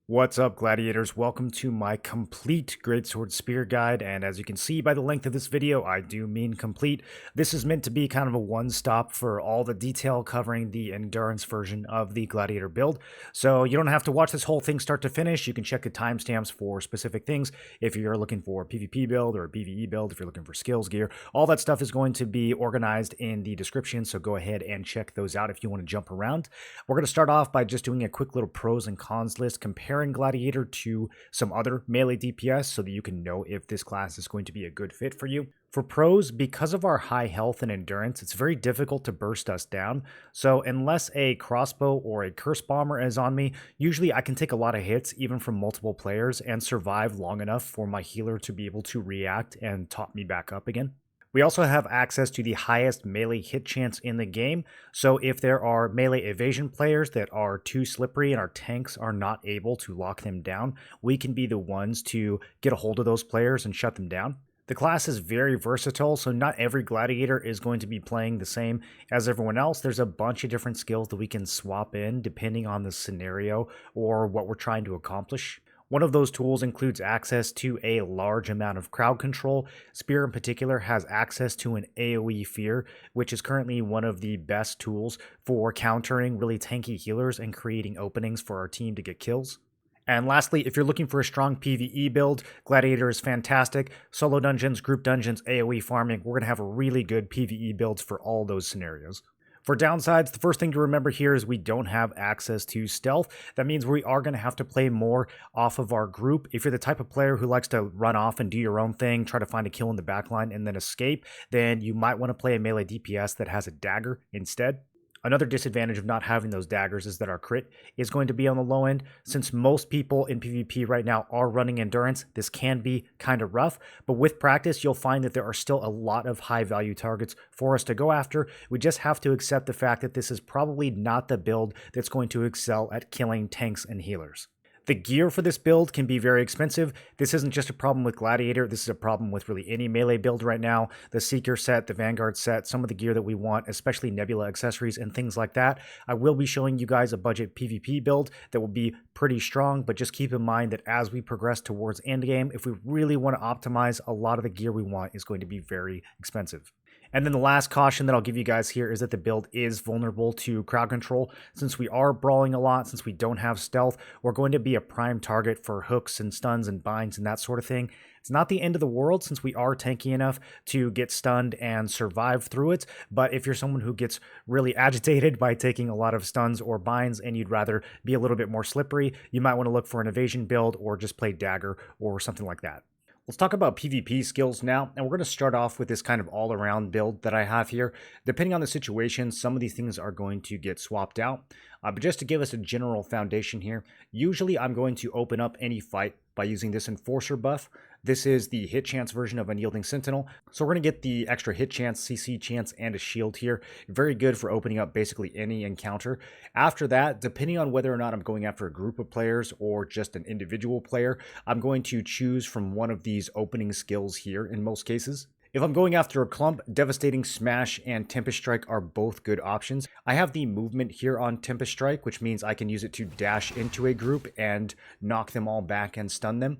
What's up, gladiators? Welcome to my complete Greatsword Spear guide, and as you can see by the length of this video, I do mean complete. This is meant to be kind of a one-stop for all the detail covering the endurance version of the Gladiator build, so you don't have to watch this whole thing start to finish. You can check the timestamps for specific things if you're looking for a PvP build or a PvE build, if you're looking for skills gear. All that stuff is going to be organized in the description, so go ahead and check those out if you want to jump around. We're going to start off by just doing a quick little pros and cons list, comparing Gladiator to some other melee DPS so that you can know if this class is going to be a good fit for you. For pros, because of our high health and endurance, it's very difficult to burst us down. So unless a crossbow or a curse bomber is on me, usually I can take a lot of hits even from multiple players and survive long enough for my healer to be able to react and top me back up again. We also have access to the highest melee hit chance in the game, so if there are melee evasion players that are too slippery and our tanks are not able to lock them down, we can be the ones to get a hold of those players and shut them down. The class is very versatile, so not every gladiator is going to be playing the same as everyone else. There's a bunch of different skills that we can swap in depending on the scenario or what we're trying to accomplish. One of those tools includes access to a large amount of crowd control. Spear in particular has access to an AOE Fear, which is currently one of the best tools for countering really tanky healers and creating openings for our team to get kills. And lastly, if you're looking for a strong PvE build, Gladiator is fantastic. Solo dungeons, group dungeons, AOE farming, we're going to have really good PvE builds for all those scenarios. For downsides, the first thing to remember here is we don't have access to stealth. That means we are going to have to play more off of our group. If you're the type of player who likes to run off and do your own thing, try to find a kill in the backline and then escape, then you might want to play a melee DPS that has a dagger instead. Another disadvantage of not having those daggers is that our crit is going to be on the low end. Since most people in PvP right now are running endurance, this can be kind of rough, but with practice, you'll find that there are still a lot of high value targets for us to go after. We just have to accept the fact that this is probably not the build that's going to excel at killing tanks and healers. The gear for this build can be very expensive. This isn't just a problem with Gladiator, this is a problem with really any melee build right now. The Seeker set, the Vanguard set, some of the gear that we want, especially Nebula accessories and things like that. I will be showing you guys a budget PvP build that will be pretty strong, but just keep in mind that as we progress towards endgame, if we really want to optimize, a lot of the gear we want is going to be very expensive. And then the last caution that I'll give you guys here is that the build is vulnerable to crowd control. Since we are brawling a lot, since we don't have stealth, we're going to be a prime target for hooks and stuns and binds and that sort of thing. It's not the end of the world since we are tanky enough to get stunned and survive through it, but if you're someone who gets really agitated by taking a lot of stuns or binds and you'd rather be a little bit more slippery, you might want to look for an evasion build or just play dagger or something like that. Let's talk about PvP skills now, and we're going to start off with this kind of all-around build that I have here. Depending on the situation, some of these things are going to get swapped out. But just to give us a general foundation here, usually I'm going to open up any fight by using this Enforcer buff. This is the hit chance version of Unyielding Sentinel. So we're going to get the extra hit chance, CC chance, and a shield here. Very good for opening up basically any encounter. After that, depending on whether or not I'm going after a group of players or just an individual player, I'm going to choose from one of these opening skills here in most cases. If I'm going after a clump, Devastating Smash and Tempest Strike are both good options. I have the movement here on Tempest Strike, which means I can use it to dash into a group and knock them all back and stun them.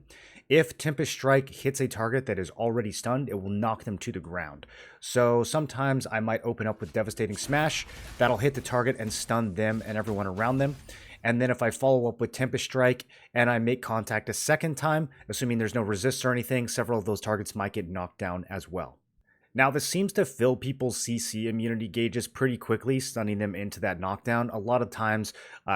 If Tempest Strike hits a target that is already stunned, it will knock them to the ground. So sometimes I might open up with Devastating Smash. That'll hit the target and stun them and everyone around them. And then if I follow up with Tempest Strike and I make contact a second time, assuming there's no resists or anything, several of those targets might get knocked down as well. Now, this seems to fill people's CC immunity gauges pretty quickly, stunning them into that knockdown. A lot of times,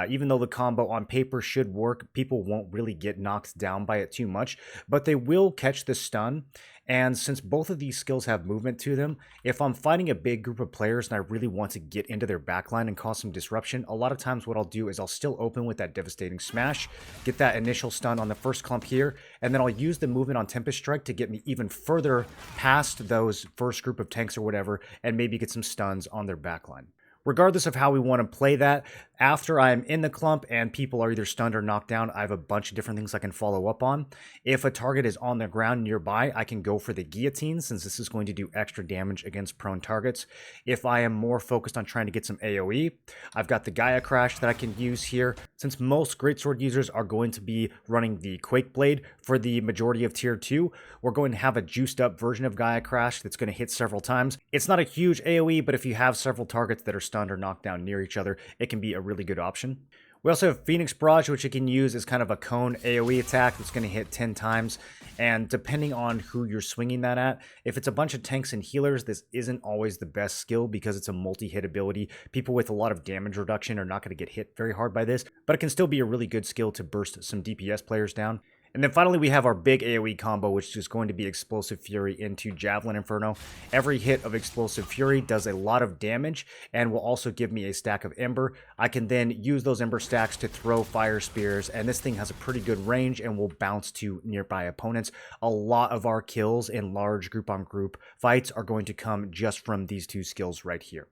even though the combo on paper should work, people won't really get knocked down by it too much, but they will catch the stun. And since both of these skills have movement to them, if I'm fighting a big group of players and I really want to get into their backline and cause some disruption, a lot of times what I'll do is I'll still open with that Devastating Smash, get that initial stun on the first clump here, and then I'll use the movement on Tempest Strike to get me even further past those first group of tanks or whatever, and maybe get some stuns on their backline. Regardless of how we want to play that, After I'm in the clump and people are either stunned or knocked down, I have a bunch of different things I can follow up on. If a target is on the ground nearby, I can go for the guillotine, since this is going to do extra damage against prone targets. If I am more focused on trying to get some AoE, I've got the Gaia Crash that I can use here. Since most Greatsword users are going to be running the Quake Blade for the majority of tier 2, we're going to have a juiced up version of Gaia Crash that's going to hit several times. It's not a huge AoE, but if you have several targets that are stunned or knocked down near each other, it can be a really good option. We also have Phoenix Barrage, which you can use as kind of a cone AoE attack that's going to hit 10 times. And depending on who you're swinging that at, if it's a bunch of tanks and healers, this isn't always the best skill because it's a multi-hit ability. People with a lot of damage reduction are not going to get hit very hard by this, but it can still be a really good skill to burst some DPS players down. And then finally, we have our big AoE combo, which is going to be Explosive Fury into Javelin Inferno. Every hit of Explosive Fury does a lot of damage and will also give me a stack of Ember. I can then use those Ember stacks to throw Fire Spears, and this thing has a pretty good range and will bounce to nearby opponents. A lot of our kills in large group-on-group fights are going to come just from these two skills right here.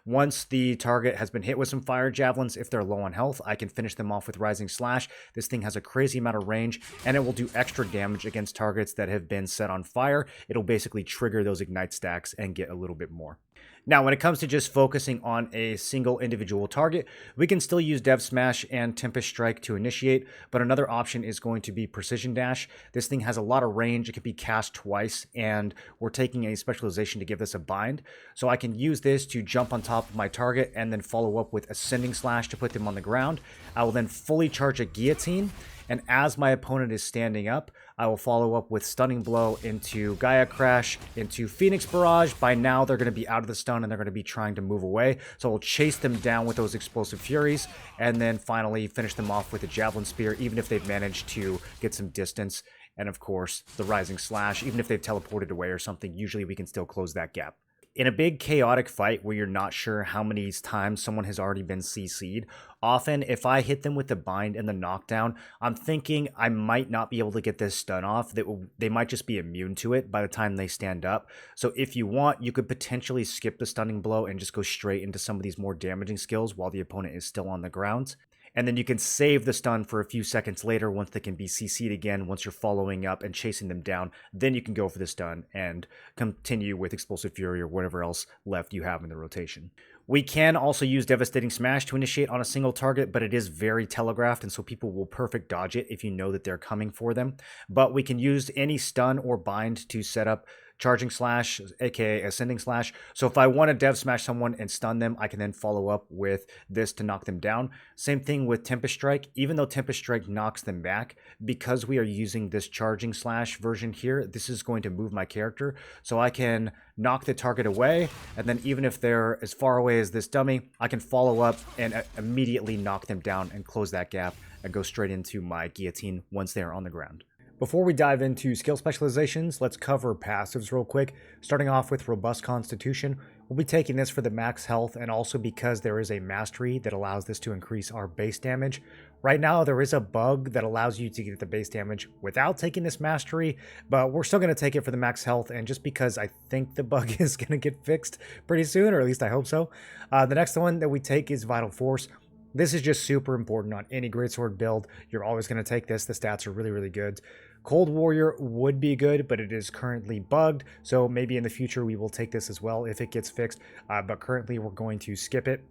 Once the target has been hit with some Fire Javelins, if they're low on health, I can finish them off with Rising Slash. This thing has a crazy amount of range, and it will do extra damage against targets that have been set on fire. It'll basically trigger those ignite stacks and get a little bit more. Now, when it comes to just focusing on a single individual target, we can still use Dev Smash and Tempest Strike to initiate, but another option is going to be Precision Dash. This thing has a lot of range. It can be cast twice, and we're taking a specialization to give this a bind. So I can use this to jump on top of my target and then follow up with Ascending Slash to put them on the ground. I will then fully charge a Guillotine, and as my opponent is standing up, I will follow up with Stunning Blow into Gaia Crash, into Phoenix Barrage. By now, they're going to be out of the stun and they're going to be trying to move away. So I'll chase them down with those Explosive Furies, and then finally finish them off with a Javelin Spear, even if they've managed to get some distance. And of course, the Rising Slash, even if they've teleported away or something, usually we can still close that gap. In a big chaotic fight where you're not sure how many times someone has already been CC'd, often if I hit them with the bind and the knockdown, I'm thinking I might not be able to get this stun off. They might just be immune to it by the time they stand up. So if you want, you could potentially skip the stunning blow and just go straight into some of these more damaging skills while the opponent is still on the ground. And then you can save the stun for a few seconds later once they can be CC'd again, once you're following up and chasing them down. Then you can go for the stun and continue with Explosive Fury or whatever else left you have in the rotation. We can also use Devastating Smash to initiate on a single target, but it is very telegraphed, and so people will perfect dodge it if you know that they're coming for them. But we can use any stun or bind to set up Charging Slash, aka Ascending Slash. So if I want to Dev Smash someone and stun them, I can then follow up with this to knock them down. Same thing with Tempest Strike. Even though Tempest Strike knocks them back, because we are using this Charging Slash version here, this is going to move my character. So I can knock the target away, and then even if they're as far away as this dummy, I can follow up and immediately knock them down and close that gap and go straight into my guillotine once they are on the ground. Before we dive into skill specializations, let's cover passives real quick. Starting off with Robust Constitution, we'll be taking this for the max health, and also because there is a mastery that allows this to increase our base damage. Right now, there is a bug that allows you to get the base damage without taking this mastery, but we're still going to take it for the max health, and just because I think the bug is going to get fixed pretty soon, or at least I hope so. The next one that we take is Vital Force. This is just super important on any Greatsword build. You're always going to take this. The stats are really, really good. Cold Warrior would be good, but it is currently bugged, so maybe in the future we will take this as well if it gets fixed, but currently we're going to skip it.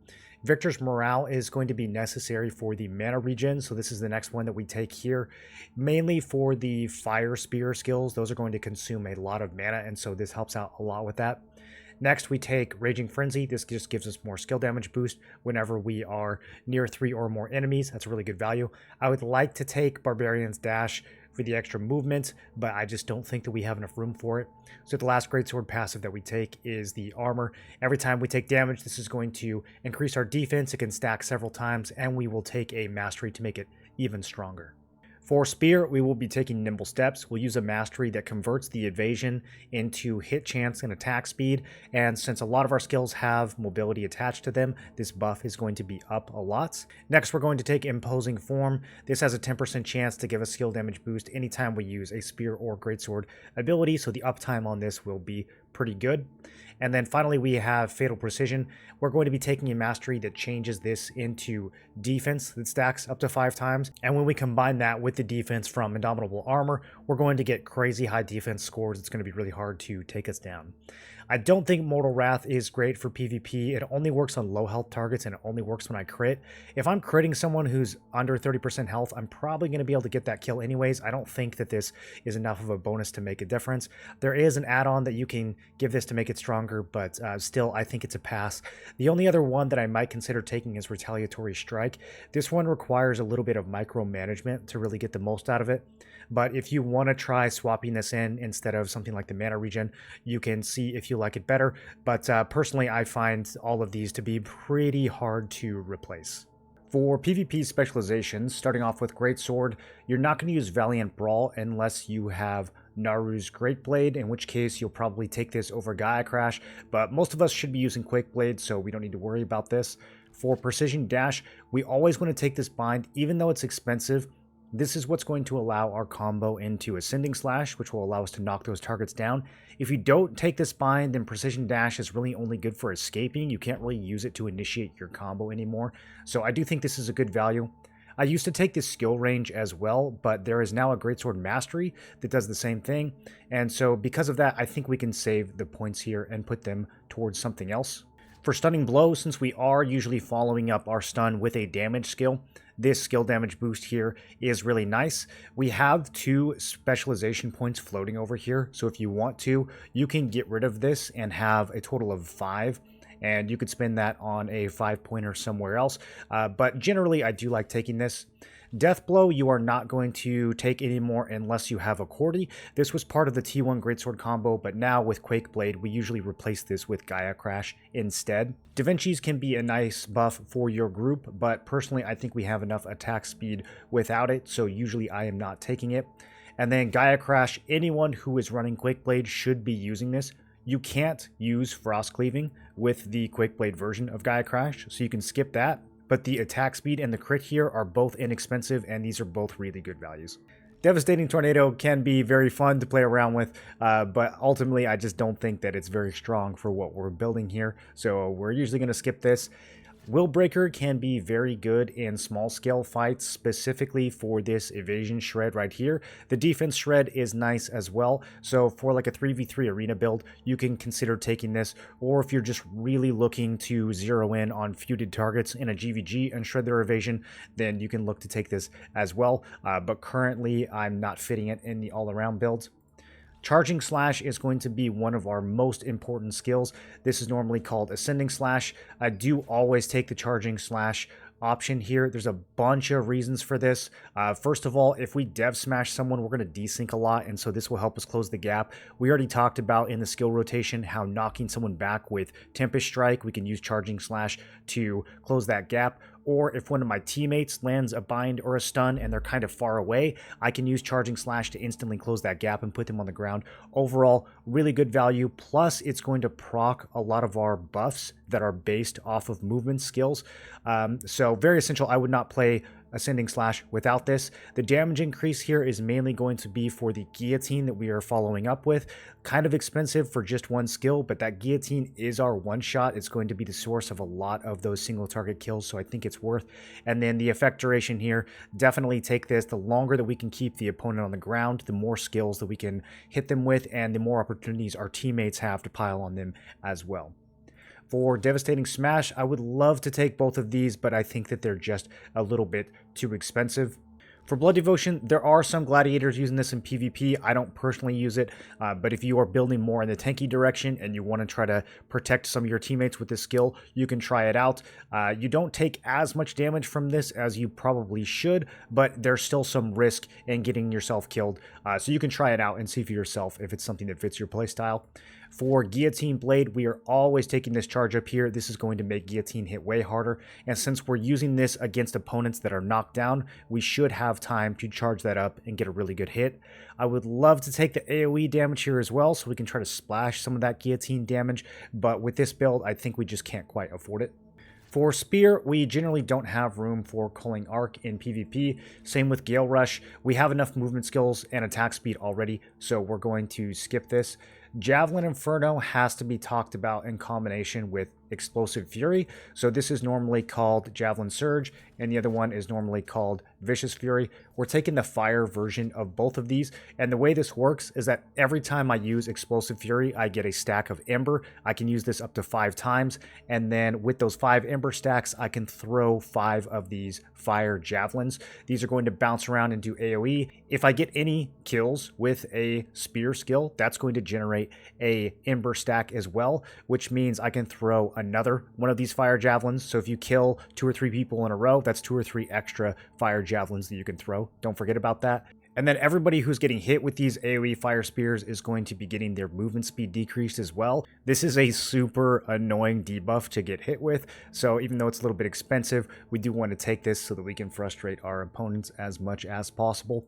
Victor's Morale is going to be necessary for the mana regen, so this is the next one that we take here, mainly for the Fire Spear skills. Those are going to consume a lot of mana, and so this helps out a lot with that. Next, we take Raging Frenzy. This just gives us more skill damage boost whenever we are near 3 or more enemies. That's a really good value. I would like to take Barbarian's Dash for the extra movement, but I just don't think that we have enough room for it. So the last Greatsword passive that we take is the Armor. Every time we take damage, this is going to increase our defense. It can stack several times, and we will take a mastery to make it even stronger. For Spear, we will be taking Nimble Steps. We'll use a mastery that converts the evasion into hit chance and attack speed, and since a lot of our skills have mobility attached to them, this buff is going to be up a lot. Next, we're going to take Imposing Form. This has a 10% chance to give us skill damage boost anytime we use a Spear or Greatsword ability, so the uptime on this will be pretty good. And then finally, we have Fatal Precision. We're going to be taking a mastery that changes this into defense that stacks up to 5 times. And when we combine that with the defense from Indomitable Armor, we're going to get crazy high defense scores. It's going to be really hard to take us down. I don't think Mortal Wrath is great for PvP. It only works on low health targets, and it only works when I crit. If I'm critting someone who's under 30% health, I'm probably going to be able to get that kill anyways. I don't think that this is enough of a bonus to make a difference. There is an add-on that you can give this to make it stronger, but still, I think it's a pass. The only other one that I might consider taking is Retaliatory Strike. This one requires a little bit of micromanagement to really get the most out of it. But if you want to try swapping this in instead of something like the mana regen, you can see if you like it better. But personally, I find all of these to be pretty hard to replace. For PvP specializations, starting off with Greatsword, you're not going to use Valiant Brawl unless you have Naru's Great Blade, in which case you'll probably take this over Gaia Crash, but most of us should be using Quake Blade, so we don't need to worry about this. For Precision Dash, we always want to take this bind, even though it's expensive. This is what's going to allow our combo into Ascending Slash, which will allow us to knock those targets down. If you don't take this bind, then Precision Dash is really only good for escaping. You can't really use it to initiate your combo anymore. So I do think this is a good value. I used to take this skill range as well, but there is now a Greatsword Mastery that does the same thing. And so because of that, I think we can save the points here and put them towards something else. For Stunning Blow, since we are usually following up our stun with a damage skill, this skill damage boost here is really nice. We have 2 specialization points floating over here, so if you want to, you can get rid of this and have a total of 5, and you could spend that on a 5-pointer somewhere else, but generally I do like taking this. Death Blow, you are not going to take anymore unless you have a Cordy. This was part of the T1 Greatsword combo, but now with Quake Blade, we usually replace this with Gaia Crash instead. Da Vinci's can be a nice buff for your group, but personally I think we have enough attack speed without it, so usually I am not taking it. And then Gaia Crash, anyone who is running Quake Blade should be using this. You can't use Frost Cleaving with the Quake Blade version of Gaia Crash, so you can skip that. But the attack speed and the crit here are both inexpensive, and these are both really good values. Devastating Tornado can be very fun to play around with, but ultimately I just don't think that it's very strong for what we're building here, so we're usually going to skip this. Will Breaker can be very good in small scale fights, specifically for this evasion shred right here. The defense shred is nice as well, so for like a 3v3 arena build, you can consider taking this, or if you're just really looking to zero in on feuded targets in a GVG and shred their evasion, then you can look to take this as well, but currently I'm not fitting it in the all-around builds. Charging Slash is going to be one of our most important skills. This is normally called Ascending Slash. I do always take the Charging Slash option here. There's a bunch of reasons for this. First of all, if we dev smash someone, we're going to desync a lot, and so this will help us close the gap. We already talked about in the skill rotation how knocking someone back with Tempest Strike, we can use Charging Slash to close that gap. Or if one of my teammates lands a bind or a stun and they're kind of far away, I can use Charging Slash to instantly close that gap and put them on the ground. Overall, really good value. Plus, it's going to proc a lot of our buffs that are based off of movement skills. So very essential. I would not play Ascending Slash without this. The damage increase here is mainly going to be for the Guillotine that we are following up with. Kind of expensive for just one skill, but that Guillotine is our one shot. It's going to be the source of a lot of those single target kills, so I think it's worth. And then the effect duration here, definitely take this. The longer that we can keep the opponent on the ground, the more skills that we can hit them with, and the more opportunities our teammates have to pile on them as well. For Devastating Smash, I would love to take both of these, but I think that they're just a little bit too expensive. For Blood Devotion, there are some gladiators using this in PvP. I don't personally use it, but if you are building more in the tanky direction and you want to try to protect some of your teammates with this skill, you can try it out. You don't take as much damage from this as you probably should, but there's still some risk in getting yourself killed, so you can try it out and see for yourself if it's something that fits your playstyle. For Guillotine Blade, we are always taking this charge up here. This is going to make Guillotine hit way harder, and since we're using this against opponents that are knocked down, we should have time to charge that up and get a really good hit. I would love to take the AOE damage here as well, so we can try to splash some of that Guillotine damage, but with this build, I think we just can't quite afford it. For Spear, we generally don't have room for Culling Arc in PvP. Same with Gale Rush. We have enough movement skills and attack speed already, so we're going to skip this. Javelin Inferno has to be talked about in combination with Explosive Fury. So this is normally called Javelin Surge, and the other one is normally called Vicious Fury. We're taking the fire version of both of these, and the way this works is that every time I use Explosive Fury, I get a stack of Ember. I can use this up to 5 times, and then with those 5 Ember stacks, I can throw 5 of these fire javelins. These are going to bounce around and do AoE. If I get any kills with a spear skill, that's going to generate a Ember stack as well, which means I can throw another one of these fire javelins. So if you kill 2 or 3 people in a row, that's 2 or 3 extra fire javelins that you can throw. Don't forget about that. And then everybody who's getting hit with these AoE fire spears is going to be getting their movement speed decreased as well. This is a super annoying debuff to get hit with, so even though it's a little bit expensive, we do want to take this so that we can frustrate our opponents as much as possible.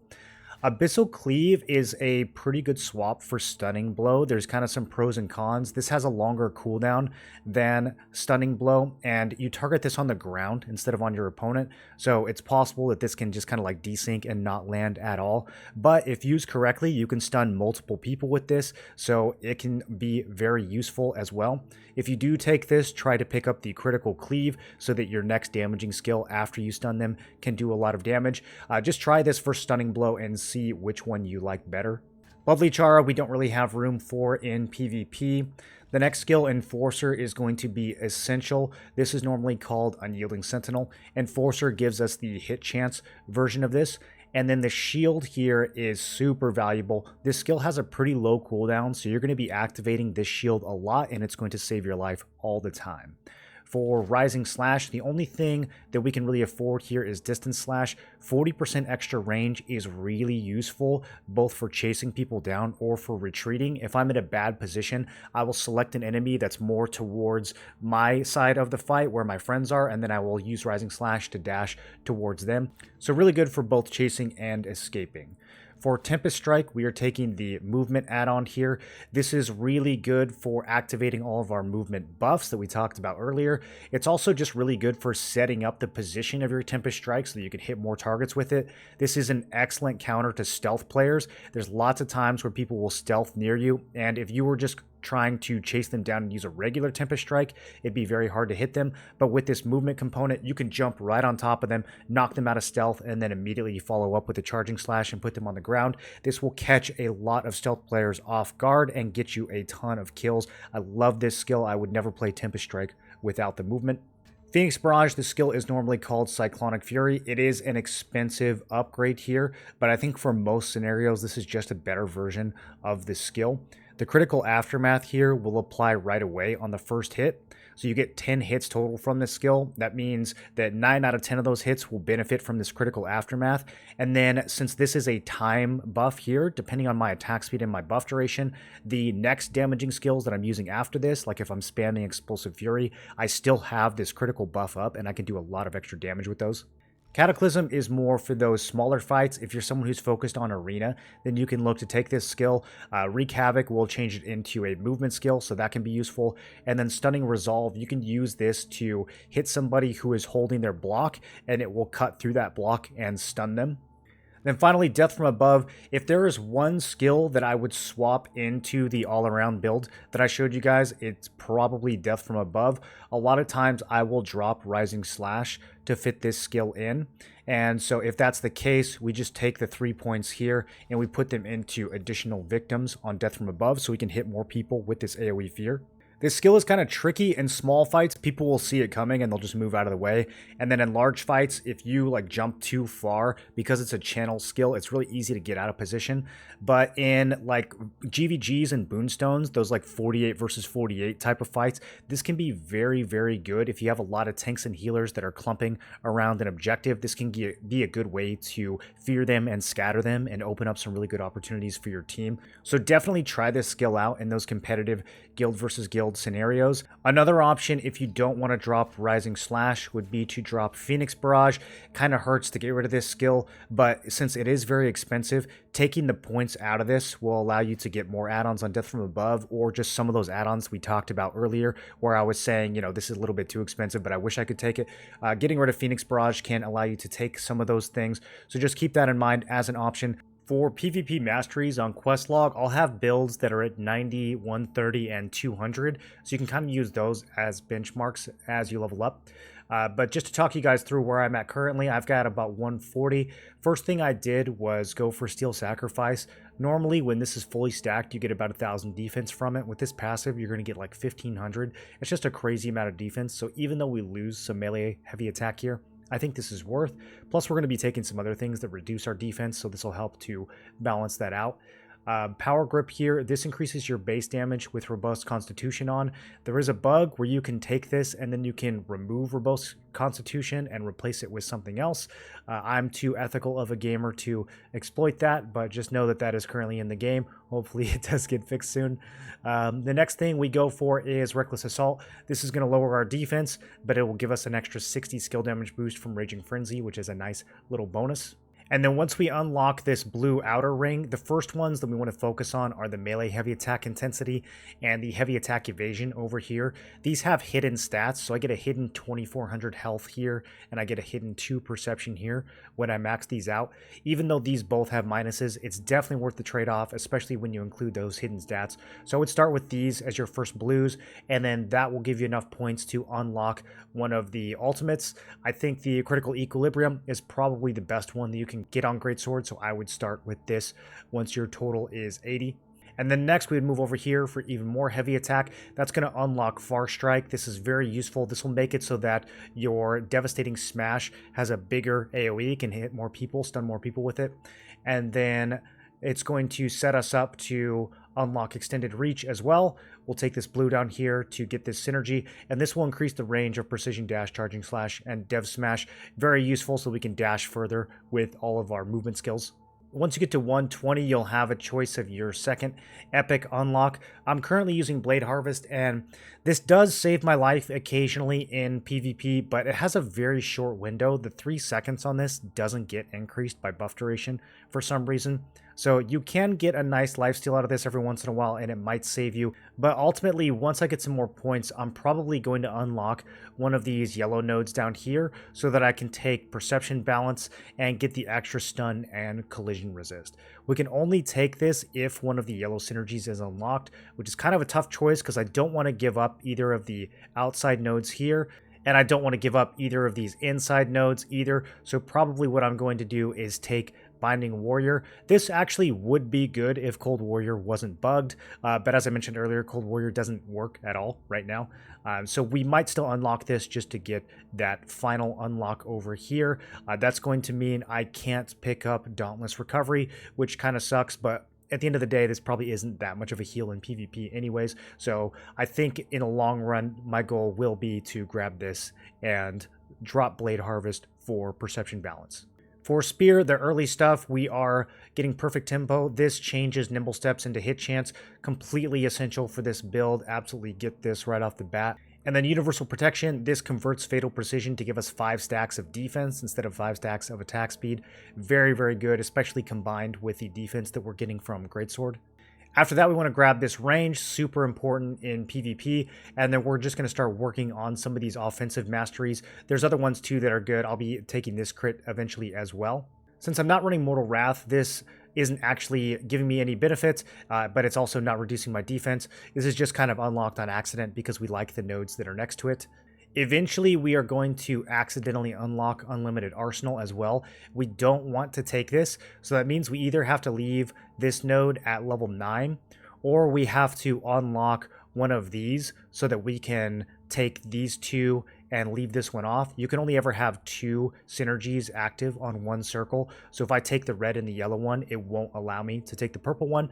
Abyssal Cleave is a pretty good swap for Stunning Blow. There's kind of some pros and cons. This has a longer cooldown than Stunning Blow, and you target this on the ground instead of on your opponent. So it's possible that this can just kind of like desync and not land at all. But if used correctly, you can stun multiple people with this, so it can be very useful as well. If you do take this, try to pick up the Critical Cleave so that your next damaging skill after you stun them can do a lot of damage. Just try this for Stunning Blow and see which one you like better. Lovely Chara, we don't really have room for in PvP. The next skill, Enforcer, is going to be essential. This is normally called Unyielding Sentinel. Enforcer gives us the hit chance version of this. And then the shield here is super valuable. This skill has a pretty low cooldown, so you're going to be activating this shield a lot, and it's going to save your life all the time. For Rising Slash, the only thing that we can really afford here is Distance Slash. 40% extra range is really useful, both for chasing people down or for retreating. If I'm in a bad position, I will select an enemy that's more towards my side of the fight where my friends are, and then I will use Rising Slash to dash towards them. So really good for both chasing and escaping. For Tempest Strike, we are taking the movement add-on here. This is really good for activating all of our movement buffs that we talked about earlier. It's also just really good for setting up the position of your Tempest Strike so that you can hit more targets with it. This is an excellent counter to stealth players. There's lots of times where people will stealth near you, and if you were just trying to chase them down and use a regular Tempest Strike, it'd be very hard to hit them. But with this movement component, you can jump right on top of them, knock them out of stealth, and then immediately follow up with a Charging Slash and put them on the ground. This will catch a lot of stealth players off guard and get you a ton of kills. I love this skill. I would never play Tempest Strike without the movement. Phoenix Barrage, the skill is normally called Cyclonic Fury. It is an expensive upgrade here, but I think for most scenarios, this is just a better version of the skill. The critical aftermath here will apply right away on the first hit. So you get 10 hits total from this skill. That means that 9 out of 10 of those hits will benefit from this critical aftermath. And then since this is a time buff here, depending on my attack speed and my buff duration, the next damaging skills that I'm using after this, like if I'm spamming Explosive Fury, I still have this critical buff up and I can do a lot of extra damage with those. Cataclysm is more for those smaller fights. If you're someone who's focused on arena, then you can look to take this skill. Wreak Havoc will change it into a movement skill, so that can be useful. And then Stunning Resolve, you can use this to hit somebody who is holding their block, and it will cut through that block and stun them. Then finally, Death from Above. If there is one skill that I would swap into the all-around build that I showed you guys, it's probably Death from Above. A lot of times I will drop Rising Slash to fit this skill in. And so if that's the case, we just take the 3 points here and we put them into additional victims on Death from Above so we can hit more people with this AoE Fear. This skill is kind of tricky in small fights. People will see it coming and they'll just move out of the way. And then in large fights, if you like jump too far, because it's a channel skill, it's really easy to get out of position. But in like GVGs and Boonstones, those like 48 versus 48 type of fights, this can be very, very good. If you have a lot of tanks and healers that are clumping around an objective, this can be a good way to fear them and scatter them and open up some really good opportunities for your team. So definitely try this skill out in those competitive guild versus guild scenarios. Another option, if you don't want to drop Rising Slash, would be to drop Phoenix Barrage. Kind of hurts to get rid of this skill, but since it is very expensive, taking the points out of this will allow you to get more add-ons on Death from Above, or just some of those add-ons we talked about earlier, where I was saying, you know, this is a little bit too expensive, but I wish I could take it. Getting rid of Phoenix Barrage can allow you to take some of those things, so just keep that in mind as an option. For PvP masteries on Questlog, I'll have builds that are at 90, 130, and 200, so you can kind of use those as benchmarks as you level up. But just to talk you guys through where I'm at currently, I've got about 140. First thing I did was go for Steel Sacrifice. Normally, when this is fully stacked, you get about 1,000 defense from it. With this passive, you're going to get like 1,500. It's just a crazy amount of defense, so even though we lose some melee heavy attack here, I think this is worth. Plus, we're going to be taking some other things that reduce our defense, so this will help to balance that out. Power Grip here, this increases your base damage with Robust Constitution on. There is a bug where you can take this and then you can remove Robust Constitution and replace it with something else. I'm too ethical of a gamer to exploit that, but just know that that is currently in the game. Hopefully it does get fixed soon. The next thing we go for is Reckless Assault. This is going to lower our defense, but it will give us an extra 60 skill damage boost from Raging Frenzy, which is a nice little bonus. And then once we unlock this blue outer ring, the first ones that we want to focus on are the melee heavy attack intensity and the heavy attack evasion over here. These have hidden stats, so I get a hidden 2400 health here, and I get a hidden 2 perception here when I max these out. Even though these both have minuses, it's definitely worth the trade-off, especially when you include those hidden stats. So I would start with these as your first blues, and then that will give you enough points to unlock one of the ultimates. I think the Critical Equilibrium is probably the best one that you can get on Greatsword, so I would start with this once your total is 80. And then next we would move over here for even more heavy attack. That's going to unlock Far Strike. This is very useful. This will make it so that your Devastating Smash has a bigger AoE, can hit more people, stun more people with it. And then it's going to set us up to unlock Extended Reach as well. We'll take this blue down here to get this synergy, and this will increase the range of Precision Dash, Charging Slash, and Dev Smash. Very useful so we can dash further with all of our movement skills. Once you get to 120, you'll have a choice of your second epic unlock. I'm currently using Blade Harvest, and this does save my life occasionally in PvP, but it has a very short window. The 3 seconds on this doesn't get increased by buff duration for some reason. So you can get a nice lifesteal out of this every once in a while, and it might save you. But ultimately, once I get some more points, I'm probably going to unlock one of these yellow nodes down here so that I can take Perception Balance and get the extra stun and collision resist. We can only take this if one of the yellow synergies is unlocked, which is kind of a tough choice because I don't want to give up either of the outside nodes here, and I don't want to give up either of these inside nodes either. So probably what I'm going to do is take Binding Warrior. This actually would be good if Cold Warrior wasn't bugged, but as I mentioned earlier, Cold Warrior doesn't work at all right now. So we might still unlock this just to get that final unlock over here. That's going to mean I can't pick up Dauntless Recovery, which kind of sucks, but at the end of the day, this probably isn't that much of a heal in PvP anyways. So I think in a long run, my goal will be to grab this and drop Blade Harvest for Perception Balance. For Spear, the early stuff, we are getting Perfect Tempo. This changes Nimble Steps into hit chance. Completely essential for this build. Absolutely get this right off the bat. And then Universal Protection, this converts Fatal Precision to give us 5 stacks of defense instead of 5 stacks of attack speed. Very, very good, especially combined with the defense that we're getting from Greatsword. After that, we want to grab this range, super important in PvP, and then we're just going to start working on some of these offensive masteries. There's other ones too that are good. I'll be taking this crit eventually as well. Since I'm not running Mortal Wrath, this isn't actually giving me any benefits, but it's also not reducing my defense. This is just kind of unlocked on accident because we like the nodes that are next to it. Eventually, we are going to accidentally unlock Unlimited Arsenal as well. We don't want to take this, so that means we either have to leave this node at level 9, or we have to unlock one of these so that we can take these two and leave this one off. You can only ever have 2 synergies active on one circle. So if I take the red and the yellow one, it won't allow me to take the purple one.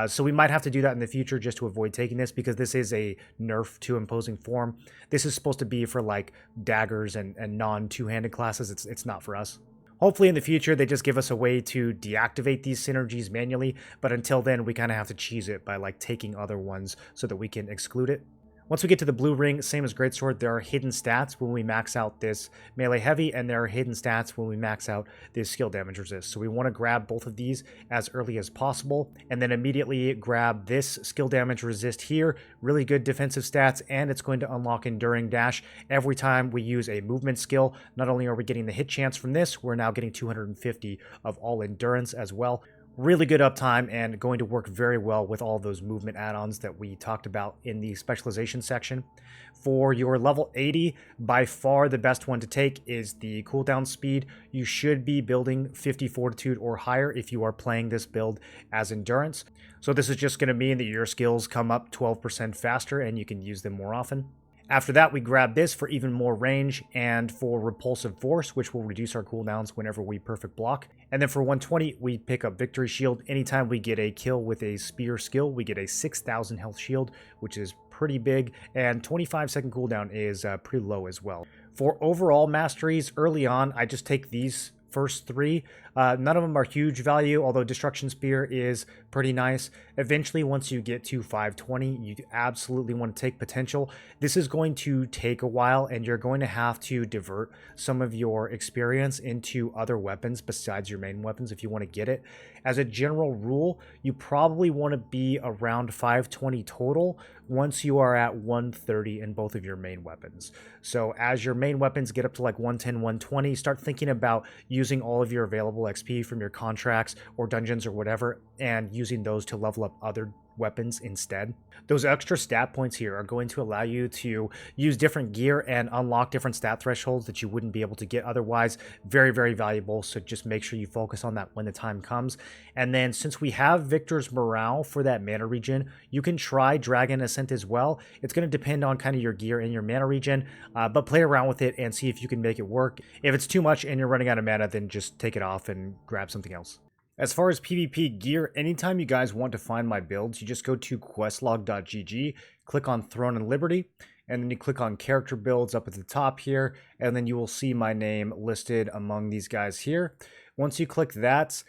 So we might have to do that in the future just to avoid taking this, because this is a nerf to Imposing Form. This is supposed to be for like daggers and non-two-handed classes. It's not for us. Hopefully in the future, they just give us a way to deactivate these synergies manually, but until then, we kind of have to cheese it by like taking other ones so that we can exclude it. Once we get to the blue ring, same as Greatsword, there are hidden stats when we max out this melee heavy, and there are hidden stats when we max out this skill damage resist. So we want to grab both of these as early as possible, and then immediately grab this skill damage resist here. Really good defensive stats, and it's going to unlock Enduring Dash every time we use a movement skill. Not only are we getting the hit chance from this, we're now getting 250 of all endurance as well. Really good uptime and going to work very well with all those movement add-ons that we talked about in the specialization section. For your level 80, by far the best one to take is the cooldown speed. You should be building 50 fortitude or higher if you are playing this build as endurance. So this is just going to mean that your skills come up 12% faster and you can use them more often. After that, we grab this for even more range and for repulsive force, which will reduce our cooldowns whenever we perfect block. And then for 120, we pick up victory shield. Anytime we get a kill with a spear skill, we get a 6,000 health shield, which is pretty big, and 25-second cooldown is pretty low as well. For overall masteries, early on, I just take these first three. None of them are huge value, although Destruction Spear is pretty nice. Eventually, once you get to 520, you absolutely want to take Potential. This is going to take a while, and you're going to have to divert some of your experience into other weapons besides your main weapons if you want to get it. As a general rule, you probably want to be around 520 total once you are at 130 in both of your main weapons. So as your main weapons get up to like 110, 120, start thinking about using all of your available XP from your contracts or dungeons or whatever, and using those to level up other weapons instead. Those extra stat points here are going to allow you to use different gear and unlock different stat thresholds that you wouldn't be able to get otherwise. Very, very valuable. So just make sure you focus on that when the time comes. And then since we have Victor's Morale for that mana regen, you can try Dragon Ascent as well. It's going to depend on kind of your gear and your mana regen, but play around with it and see if you can make it work. If it's too much and you're running out of mana, then just take it off and grab something else. As far as PvP gear, anytime you guys want to find my builds, you just go to questlog.gg, click on Throne and Liberty, and then you click on character builds up at the top here, and then you will see my name listed among these guys here. Once you click that,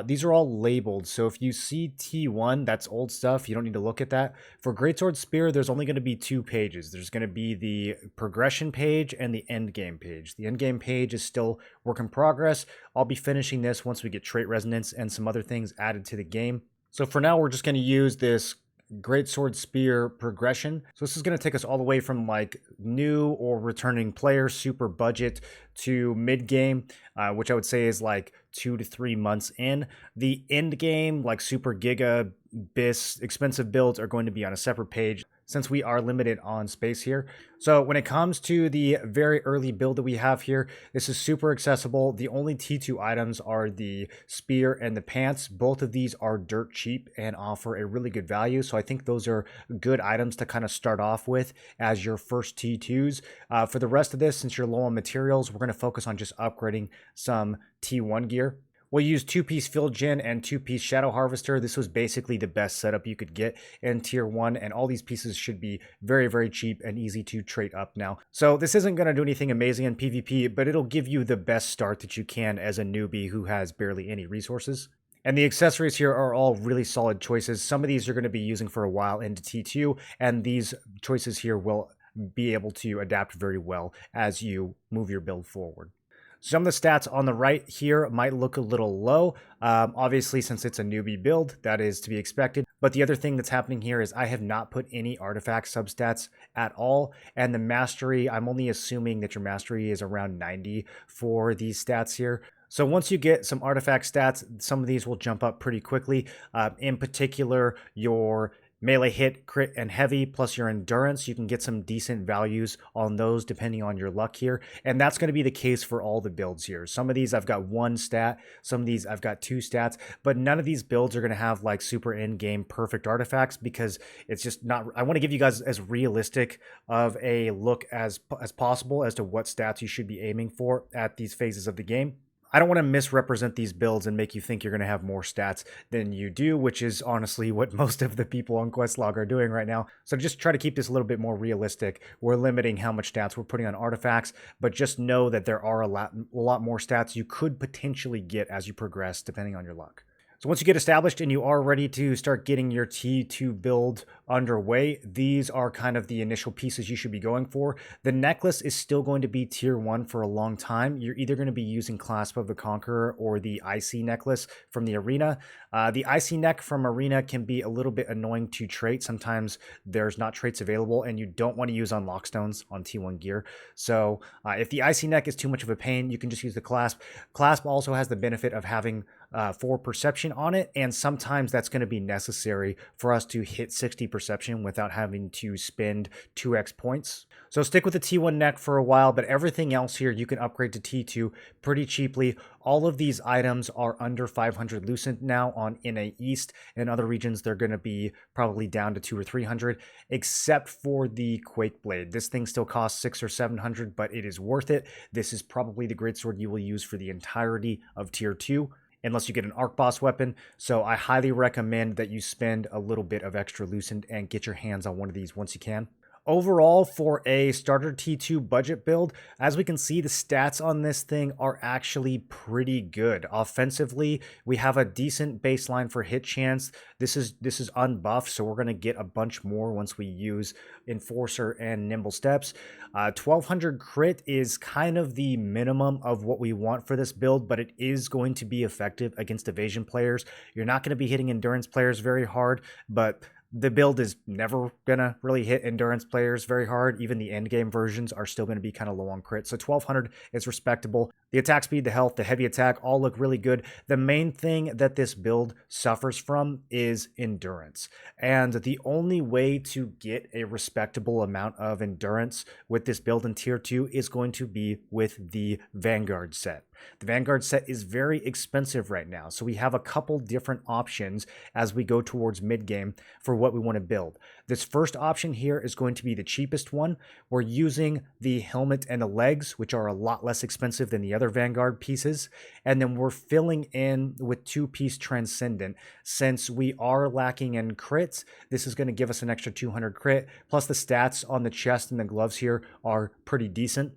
these are all labeled. So if you see T1, that's old stuff. You don't need to look at that. For Greatsword Spear, there's only going to be 2 pages. There's going to be the progression page and the end game page. The end game page is still work in progress. I'll be finishing this once we get trait resonance and some other things added to the game. So for now, we're just going to use this Greatsword Spear progression. So this is going to take us all the way from like new or returning players, super budget, to mid game, which I would say is like 2 to 3 months in. The end game, like super giga bis expensive builds, are going to be on a separate page since we are limited on space here. So when it comes to the very early build that we have here, this is super accessible. The only T2 items are the spear and the pants. Both of these are dirt cheap and offer a really good value. So I think those are good items to kind of start off with as your first T2s. For the rest of this, since you're low on materials, we're going to focus on just upgrading some T1 gear. We'll use 2-piece Field Gen and 2-piece Shadow Harvester. This was basically the best setup you could get in Tier 1, and all these pieces should be very, very cheap and easy to trade up now. So this isn't going to do anything amazing in PvP, but it'll give you the best start that you can as a newbie who has barely any resources. And the accessories here are all really solid choices. Some of these you're going to be using for a while into T2, and these choices here will be able to adapt very well as you move your build forward. Some of the stats on the right here might look a little low. Obviously, since it's a newbie build, that is to be expected. But the other thing that's happening here is I have not put any artifact substats at all. And the mastery, I'm only assuming that your mastery is around 90 for these stats here. So once you get some artifact stats, some of these will jump up pretty quickly. In particular, your melee hit, crit, and heavy, plus your endurance, you can get some decent values on those depending on your luck here. And that's going to be the case for all the builds here. Some of these I've got 1 stat, some of these I've got 2 stats, but none of these builds are going to have like super in-game perfect artifacts because it's just not, I want to give you guys as realistic of a look as possible as to what stats you should be aiming for at these phases of the game. I don't want to misrepresent these builds and make you think you're going to have more stats than you do, which is honestly what most of the people on Questlog are doing right now. So just try to keep this a little bit more realistic. We're limiting how much stats we're putting on artifacts, but just know that there are a lot more stats you could potentially get as you progress, depending on your luck. So once you get established and you are ready to start getting your T2 build underway, these are kind of the initial pieces you should be going for. The necklace is still going to be Tier 1 for a long time. You're either going to be using Clasp of the Conqueror or the Icy necklace from the arena. The Icy neck from arena can be a little bit annoying to trait. Sometimes there's not traits available and you don't want to use unlock stones on T1 gear. So if the Icy neck is too much of a pain, you can just use the Clasp. Clasp also has the benefit of having for perception on it, and sometimes that's going to be necessary for us to hit 60 perception without having to spend 2x points. So stick with the T1 neck for a while, but everything else here you can upgrade to T2 pretty cheaply. All of these items are under 500 loosened now on NA East. In other regions, they're going to be probably down to 200 or 300, except for the Quake Blade. This thing still costs 600 or 700, but it is worth it. This is probably the Greatsword you will use for the entirety of Tier 2. Unless you get an arc boss weapon. So I highly recommend that you spend a little bit of extra loosened and get your hands on one of these once you can. Overall, for a starter T2 budget build, as we can see, the stats on this thing are actually pretty good. Offensively, we have a decent baseline for hit chance. This is unbuffed, so we're going to get a bunch more once we use Enforcer and Nimble Steps. 1200 crit is kind of the minimum of what we want for this build, but it is going to be effective against evasion players. You're not going to be hitting endurance players very hard, but the build is never gonna really hit endurance players very hard. Even the end game versions are still gonna be kind of low on crit. So 1200 is respectable. The attack speed, the health, the heavy attack all look really good. The main thing that this build suffers from is endurance. And the only way to get a respectable amount of endurance with this build in Tier 2 is going to be with the Vanguard set. The Vanguard set is very expensive right now, so we have a couple different options as we go towards mid-game for what we want to build. This first option here is going to be the cheapest one. We're using the helmet and the legs, which are a lot less expensive than the other Vanguard pieces, and then we're filling in with two-piece Transcendent. Since we are lacking in crits, this is going to give us an extra 200 crit, plus the stats on the chest and the gloves here are pretty decent.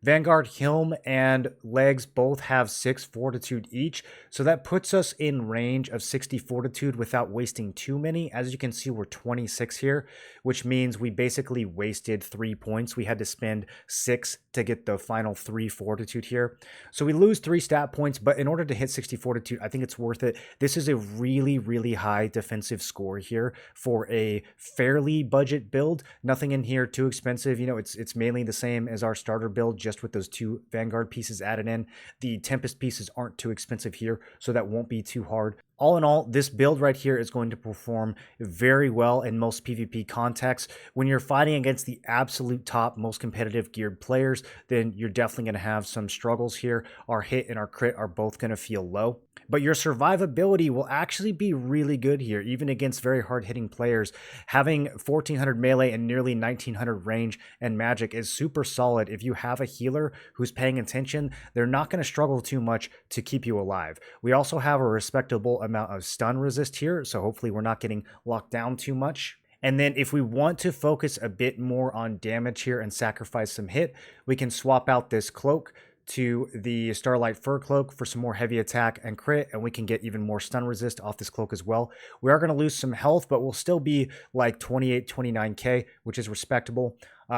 Vanguard helm and legs both have 6 fortitude each, so that puts us in range of 60 fortitude without wasting too many. As you can see, we're 26 here, which means we basically wasted 3 points. We had to spend 6 to get the final 3 fortitude here. So we lose 3 stat points, but in order to hit 60 fortitude, I think it's worth it. This is a really, really high defensive score here for a fairly budget build. Nothing in here too expensive. You know, it's mainly the same as our starter build, just with those 2 Vanguard pieces added in. The Tempest pieces aren't too expensive here, so that won't be too hard. All in all, this build right here is going to perform very well in most PvP contexts. When you're fighting against the absolute top, most competitive geared players, then you're definitely going to have some struggles here. Our hit and our crit are both going to feel low. But your survivability will actually be really good here, even against very hard-hitting players. Having 1400 melee and nearly 1900 range and magic is super solid. If you have a healer who's paying attention, they're not going to struggle too much to keep you alive. We also have a respectable amount of stun resist here, so hopefully we're not getting locked down too much. And then if we want to focus a bit more on damage here and sacrifice some hit, we can swap out this cloak to the Starlight Fur Cloak for some more heavy attack and crit, and we can get even more stun resist off this cloak as well. We are going to lose some health, but we'll still be like 28, 29k, which is respectable.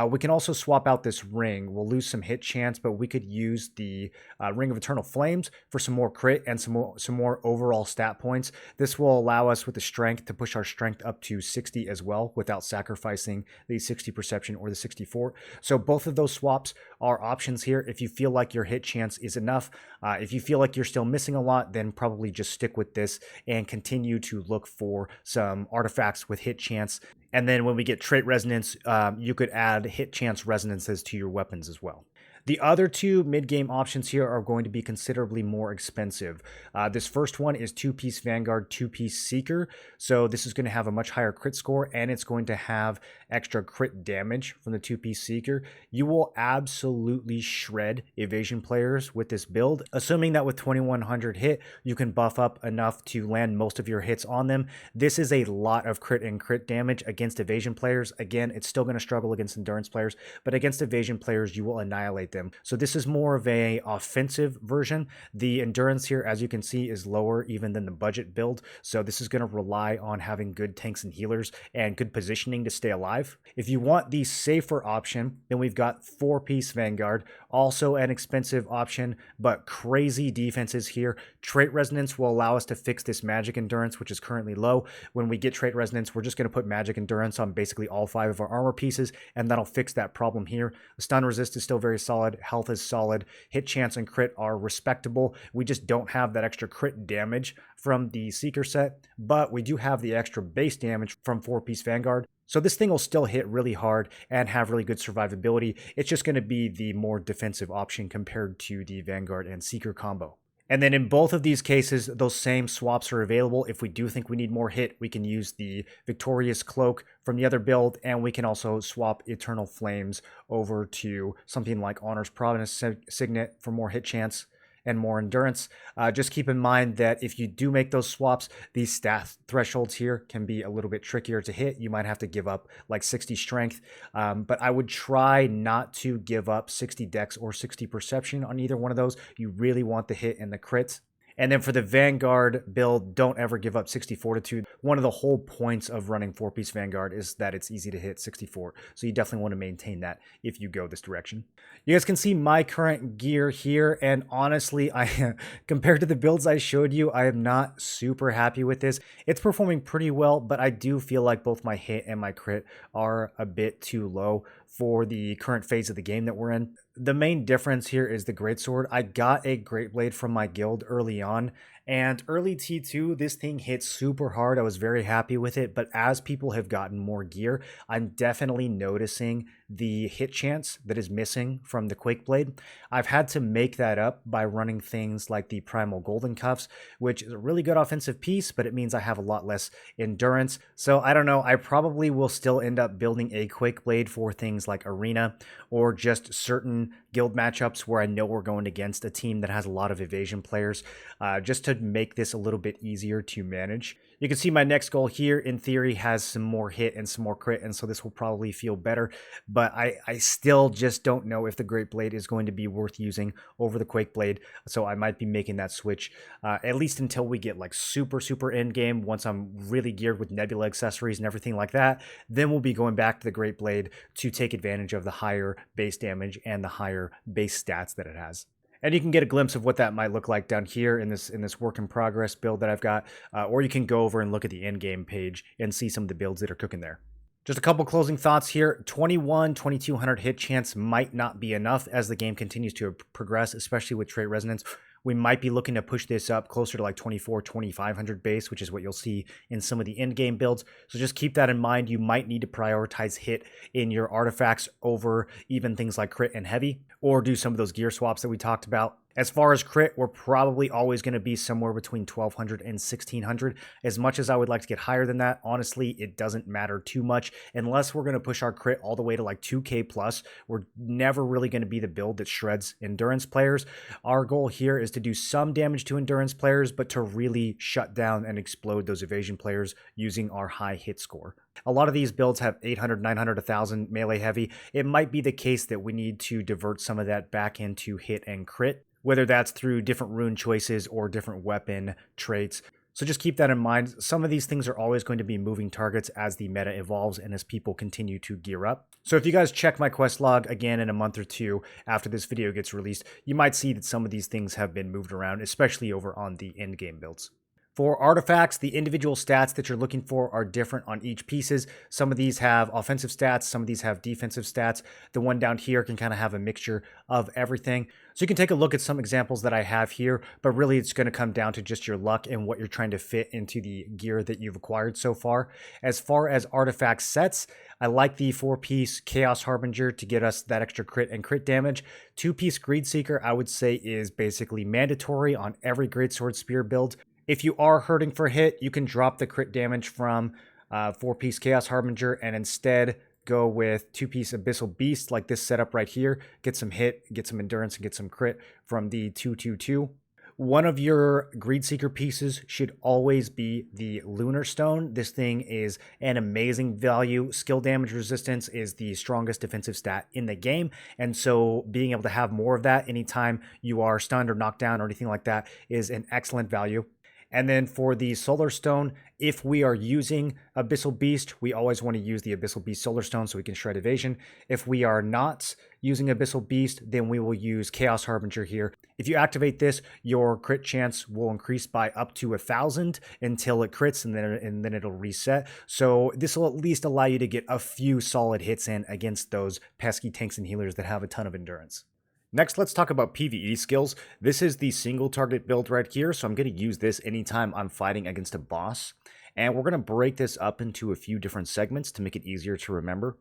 We can also swap out this ring. We'll lose some hit chance, but we could use the Ring of Eternal Flames for some more crit and some more overall stat points. This will allow us with the strength to push our strength up to 60 as well without sacrificing the 60 perception or the 64. So both of those swaps are options here if you feel like your hit chance is enough. If you feel like you're still missing a lot, then probably just stick with this and continue to look for some artifacts with hit chance. And then when we get trait resonance, you could add hit chance resonances to your weapons as well. The other 2 mid-game options here are going to be considerably more expensive. This first one is 2-piece Vanguard, 2-piece Seeker. So this is going to have a much higher crit score, and it's going to have extra crit damage from the 2-piece Seeker. You will absolutely shred evasion players with this build, assuming that with 2100 hit, you can buff up enough to land most of your hits on them. This is a lot of crit and crit damage against evasion players. Again, it's still going to struggle against endurance players, but against evasion players, you will annihilate them. So this is more of a offensive version. The endurance here, as you can see, is lower even than the budget build. So this is going to rely on having good tanks and healers and good positioning to stay alive. If you want the safer option, then we've got 4-piece Vanguard, also an expensive option, but crazy defenses here. Trait resonance will allow us to fix this magic endurance, which is currently low. When we get trait resonance, we're just going to put magic endurance on basically all 5 of our armor pieces, and that'll fix that problem here. The stun resist is still very solid. solid, health is solid, hit chance and crit are respectable. We just don't have that extra crit damage from the Seeker set, but we do have the extra base damage from 4-piece Vanguard. So this thing will still hit really hard and have really good survivability. It's just going to be the more defensive option compared to the Vanguard and Seeker combo. And then in both of these cases, those same swaps are available. If we do think we need more hit, we can use the Victorious Cloak from the other build, and we can also swap Eternal Flames over to something like Honor's Providence Signet for more hit chance and more endurance. Just keep in mind that if you do make those swaps, these stat thresholds here can be a little bit trickier to hit. You might have to give up like 60 strength, but I would try not to give up 60 dex or 60 perception on either one of those. You really want the hit and the crits. And then for the Vanguard build, don't ever give up 60 Fortitude. One of the whole points of running 4-piece Vanguard is that it's easy to hit 64. So you definitely want to maintain that if you go this direction. You guys can see my current gear here. And honestly, compared to the builds I showed you, I am not super happy with this. It's performing pretty well, but I do feel like both my hit and my crit are a bit too low for the current phase of the game that we're in. The main difference here is the Greatsword. I got a Great Blade from my guild early on, and early T2, this thing hit super hard. I was very happy with it, but as people have gotten more gear, I'm definitely noticing the hit chance that is missing from the Quake Blade. I've had to make that up by running things like the Primal Golden Cuffs, which is a really good offensive piece, but it means I have a lot less endurance. So I don't know, I probably will still end up building a Quake Blade for things like Arena or just certain guild matchups where I know we're going against a team that has a lot of evasion players, just to make this a little bit easier to manage. You can see my next goal here, in theory, has some more hit and some more crit, and so this will probably feel better, but I still just don't know if the Great Blade is going to be worth using over the Quake Blade, so I might be making that switch, at least until we get like super end game. Once I'm really geared with Nebula accessories and everything like that, then we'll be going back to the Great Blade to take advantage of the higher base damage and the higher base stats that it has. And you can get a glimpse of what that might look like down here in this work in progress build that I've got, or you can go over and look at the end game page and see some of the builds that are cooking there. Just a couple closing thoughts here. 2200 hit chance might not be enough as the game continues to progress, especially with trait resonance. We might be looking to push this up closer to like 2500 base, which is what you'll see in some of the end game builds. So just keep that in mind. You might need to prioritize hit in your artifacts over even things like crit and heavy, or do some of those gear swaps that we talked about. As far as crit, we're probably always going to be somewhere between 1200 and 1600. As much as I would like to get higher than that, honestly, it doesn't matter too much. Unless we're going to push our crit all the way to like 2k plus, we're never really going to be the build that shreds endurance players. Our goal here is to do some damage to endurance players, but to really shut down and explode those evasion players using our high hit score. A lot of these builds have 800, 900, 1000 melee heavy. It might be the case that we need to divert some of that back into hit and crit, whether that's through different rune choices or different weapon traits. So just keep that in mind. Some of these things are always going to be moving targets as the meta evolves and as people continue to gear up. So if you guys check my quest log again in a month or two after this video gets released, you might see that some of these things have been moved around, especially over on the end game builds. For artifacts, the individual stats that you're looking for are different on each pieces. Some of these have offensive stats, some of these have defensive stats. The one down here can kind of have a mixture of everything. So you can take a look at some examples that I have here, but really it's going to come down to just your luck and what you're trying to fit into the gear that you've acquired so far. As far as artifact sets, I like the 4-piece Chaos Harbinger to get us that extra crit and crit damage. 2-piece Greedseeker, I would say, is basically mandatory on every Greatsword Spear build. If you are hurting for hit, you can drop the crit damage from 4-piece Chaos Harbinger and instead go with 2-piece Abyssal Beast like this setup right here. Get some hit, get some endurance, and get some crit from the 222. One of your Greedseeker pieces should always be the Lunar Stone. This thing is an amazing value. Skill damage resistance is the strongest defensive stat in the game, and so being able to have more of that anytime you are stunned or knocked down or anything like that is an excellent value. And then for the Solar Stone, if we are using Abyssal Beast, we always want to use the Abyssal Beast Solar Stone so we can shred evasion. If we are not using Abyssal Beast, then we will use Chaos Harbinger here. If you activate this, your crit chance will increase by up to 1000 until it crits, and then it'll reset. So this will at least allow you to get a few solid hits in against those pesky tanks and healers that have a ton of endurance. Next, let's talk about PvE skills. This is the single target build right here, so I'm going to use this anytime I'm fighting against a boss. And we're going to break this up into a few different segments to make it easier to remember.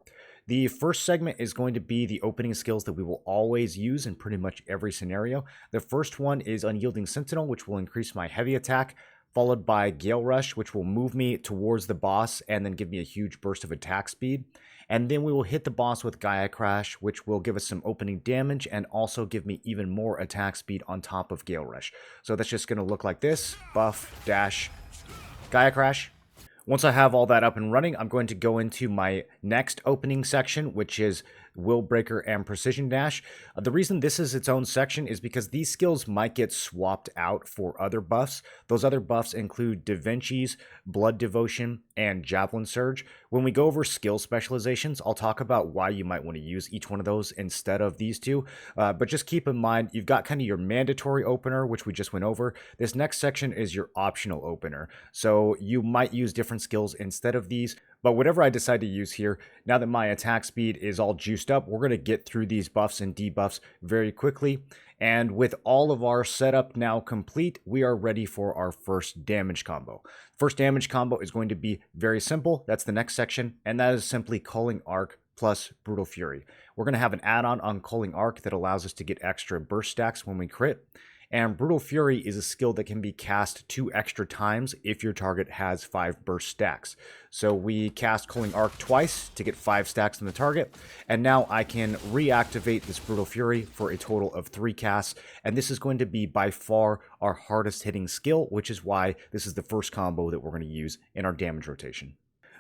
The first segment is going to be the opening skills that we will always use in pretty much every scenario. The first one is Unyielding Sentinel, which will increase my heavy attack, followed by Gale Rush, which will move me towards the boss and then give me a huge burst of attack speed. And then we will hit the boss with Gaia Crash, which will give us some opening damage and also give me even more attack speed on top of Gale Rush. So that's just going to look like this: buff, dash, Gaia Crash. Once I have all that up and running, I'm going to go into my next opening section, which is Will Breaker and Precision Dash. The reason this is its own section is because these skills might get swapped out for other buffs. Those other buffs include Da Vinci's, Blood Devotion, and Javelin Surge. When we go over skill specializations, I'll talk about why you might want to use each one of those instead of these two. But just keep in mind, you've got kind of your mandatory opener, which we just went over. This next section is your optional opener. So you might use different skills instead of these. But whatever I decide to use here, now that my attack speed is all juiced up, we're going to get through these buffs and debuffs very quickly. And with all of our setup now complete, we are ready for our first damage combo. First damage combo is going to be very simple. That's the next section, and that is simply Culling Arc plus Brutal Fury. We're going to have an add-on on Culling Arc that allows us to get extra burst stacks when we crit. And Brutal Fury is a skill that can be cast 2 extra times if your target has 5 burst stacks. So we cast Culling Arc twice to get 5 stacks on the target, and now I can reactivate this Brutal Fury for a total of 3 casts, and this is going to be by far our hardest hitting skill, which is why this is the first combo that we're going to use in our damage rotation.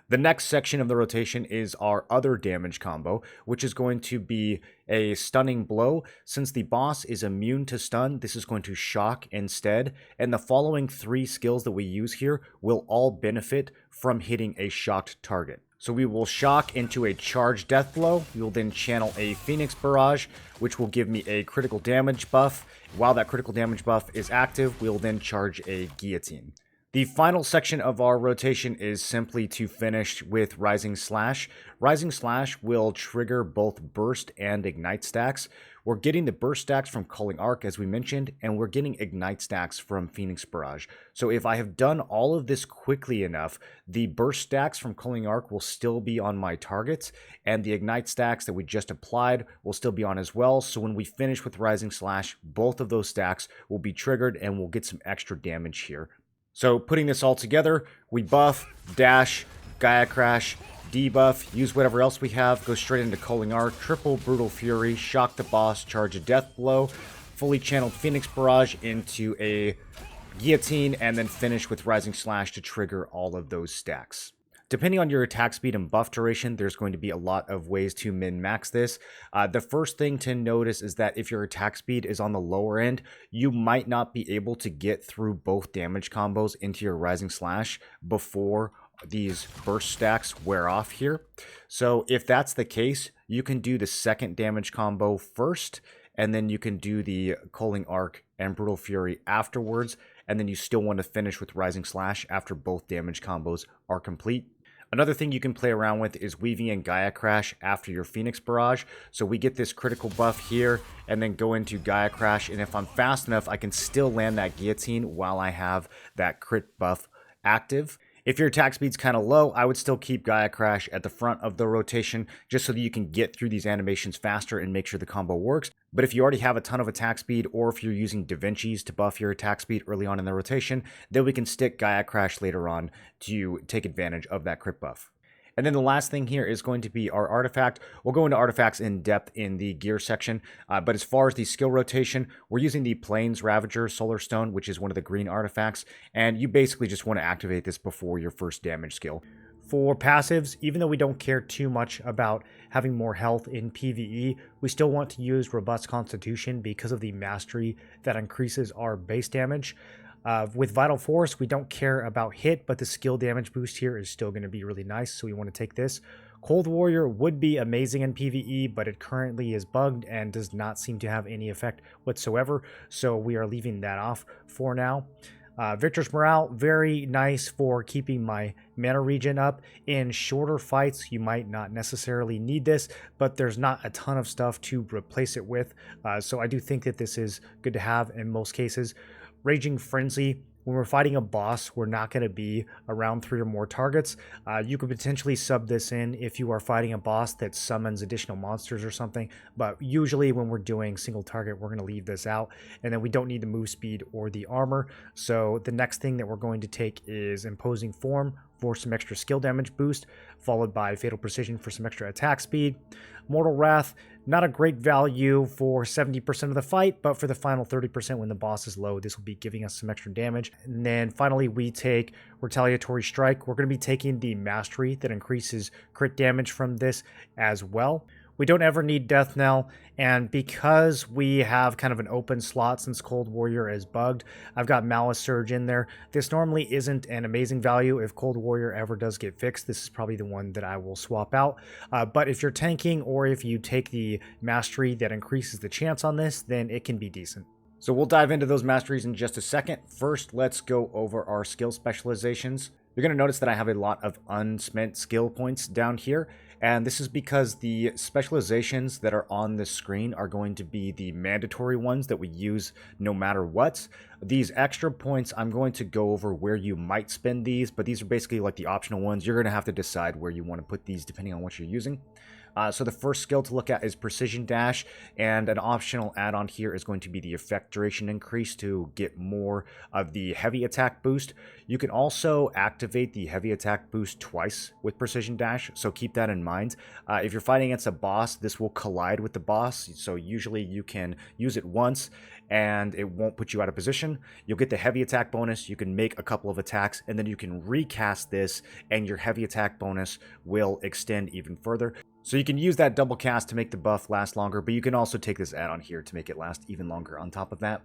The next section of the rotation is our other damage combo, which is going to be a Stunning Blow. Since the boss is immune to stun, this is going to shock instead, and the following 3 skills that we use here will all benefit from hitting a shocked target. So we will shock into a charged death blow. We will then channel a Phoenix Barrage, which will give me a critical damage buff. While that critical damage buff is active, we will then charge a Guillotine. The final section of our rotation is simply to finish with Rising Slash. Rising Slash will trigger both Burst and Ignite stacks. We're getting the Burst stacks from Culling Arc, as we mentioned, and we're getting Ignite stacks from Phoenix Barrage. So if I have done all of this quickly enough, the Burst stacks from Culling Arc will still be on my targets, and the Ignite stacks that we just applied will still be on as well. So when we finish with Rising Slash, both of those stacks will be triggered, and we'll get some extra damage here. So putting this all together, we buff, dash, Gaia Crash, debuff, use whatever else we have, go straight into Culling Arc, triple Brutal Fury, shock the boss, charge a Death Blow, fully channeled Phoenix Barrage into a Guillotine, and then finish with Rising Slash to trigger all of those stacks. Depending on your attack speed and buff duration, there's going to be a lot of ways to min-max this. The first thing to notice is that if your attack speed is on the lower end, you might not be able to get through both damage combos into your Rising Slash before these burst stacks wear off here. So if that's the case, you can do the second damage combo first, and then you can do the Culling Arc and Brutal Fury afterwards, and then you still want to finish with Rising Slash after both damage combos are complete. Another thing you can play around with is weaving in Gaia Crash after your Phoenix Barrage. So we get this critical buff here and then go into Gaia Crash. And if I'm fast enough, I can still land that Guillotine while I have that crit buff active. If your attack speed's kind of low, I would still keep Gaia Crash at the front of the rotation just so that you can get through these animations faster and make sure the combo works. But if you already have a ton of attack speed, or if you're using Da Vinci's to buff your attack speed early on in the rotation, then we can stick Gaia Crash later on to take advantage of that crit buff. And then the last thing here is going to be our artifact. We'll go into artifacts in depth in the gear section, but as far as the skill rotation, we're using the Plains Ravager Solar Stone, which is one of the green artifacts, and you basically just want to activate this before your first damage skill. For passives, even though we don't care too much about having more health in PvE, we still want to use Robust Constitution because of the mastery that increases our base damage. With Vital Force, we don't care about hit, but the skill damage boost here is still going to be really nice, so we want to take this. Cold Warrior would be amazing in PvE, but it currently is bugged and does not seem to have any effect whatsoever, so we are leaving that off for now. Victor's Morale, very nice for keeping my mana regen up. In shorter fights, you might not necessarily need this, but there's not a ton of stuff to replace it with. So I do think that this is good to have in most cases. Raging Frenzy, when we're fighting a boss, we're not going to be around 3 or more targets. You could potentially sub this in if you are fighting a boss that summons additional monsters or something, but usually when we're doing single target, we're going to leave this out, and then we don't need the move speed or the armor. So the next thing that we're going to take is Imposing Form for some extra skill damage boost, followed by Fatal Precision for some extra attack speed. Mortal Wrath, not a great value for 70% of the fight, but for the final 30% when the boss is low, this will be giving us some extra damage. And then finally, we take Retaliatory Strike. We're going to be taking the Mastery that increases crit damage from this as well. We don't ever need Death Knell, and because we have kind of an open slot since Cold Warrior is bugged, I've got Malice Surge in there. This normally isn't an amazing value. If Cold Warrior ever does get fixed, this is probably the one that I will swap out. But if you're tanking, or if you take the Mastery that increases the chance on this, then it can be decent. So we'll dive into those masteries in just a second. First, let's go over our skill specializations. You're going to notice that I have a lot of unspent skill points down here, and this is because the specializations that are on this screen are going to be the mandatory ones that we use no matter what. These extra points, I'm going to go over where you might spend these, but these are basically like the optional ones. You're going to have to decide where you want to put these depending on what you're using. So the first skill to look at is Precision Dash, and an optional add-on here is going to be the effect duration increase to get more of the heavy attack boost. You can also activate the heavy attack boost twice with Precision Dash, so keep that in mind. If you're fighting against a boss, this will collide with the boss, so usually you can use it once and it won't put you out of position. You'll get the heavy attack bonus, you can make a couple of attacks, and then you can recast this and your heavy attack bonus will extend even further. So you can use that double cast to make the buff last longer, but you can also take this add-on here to make it last even longer on top of that.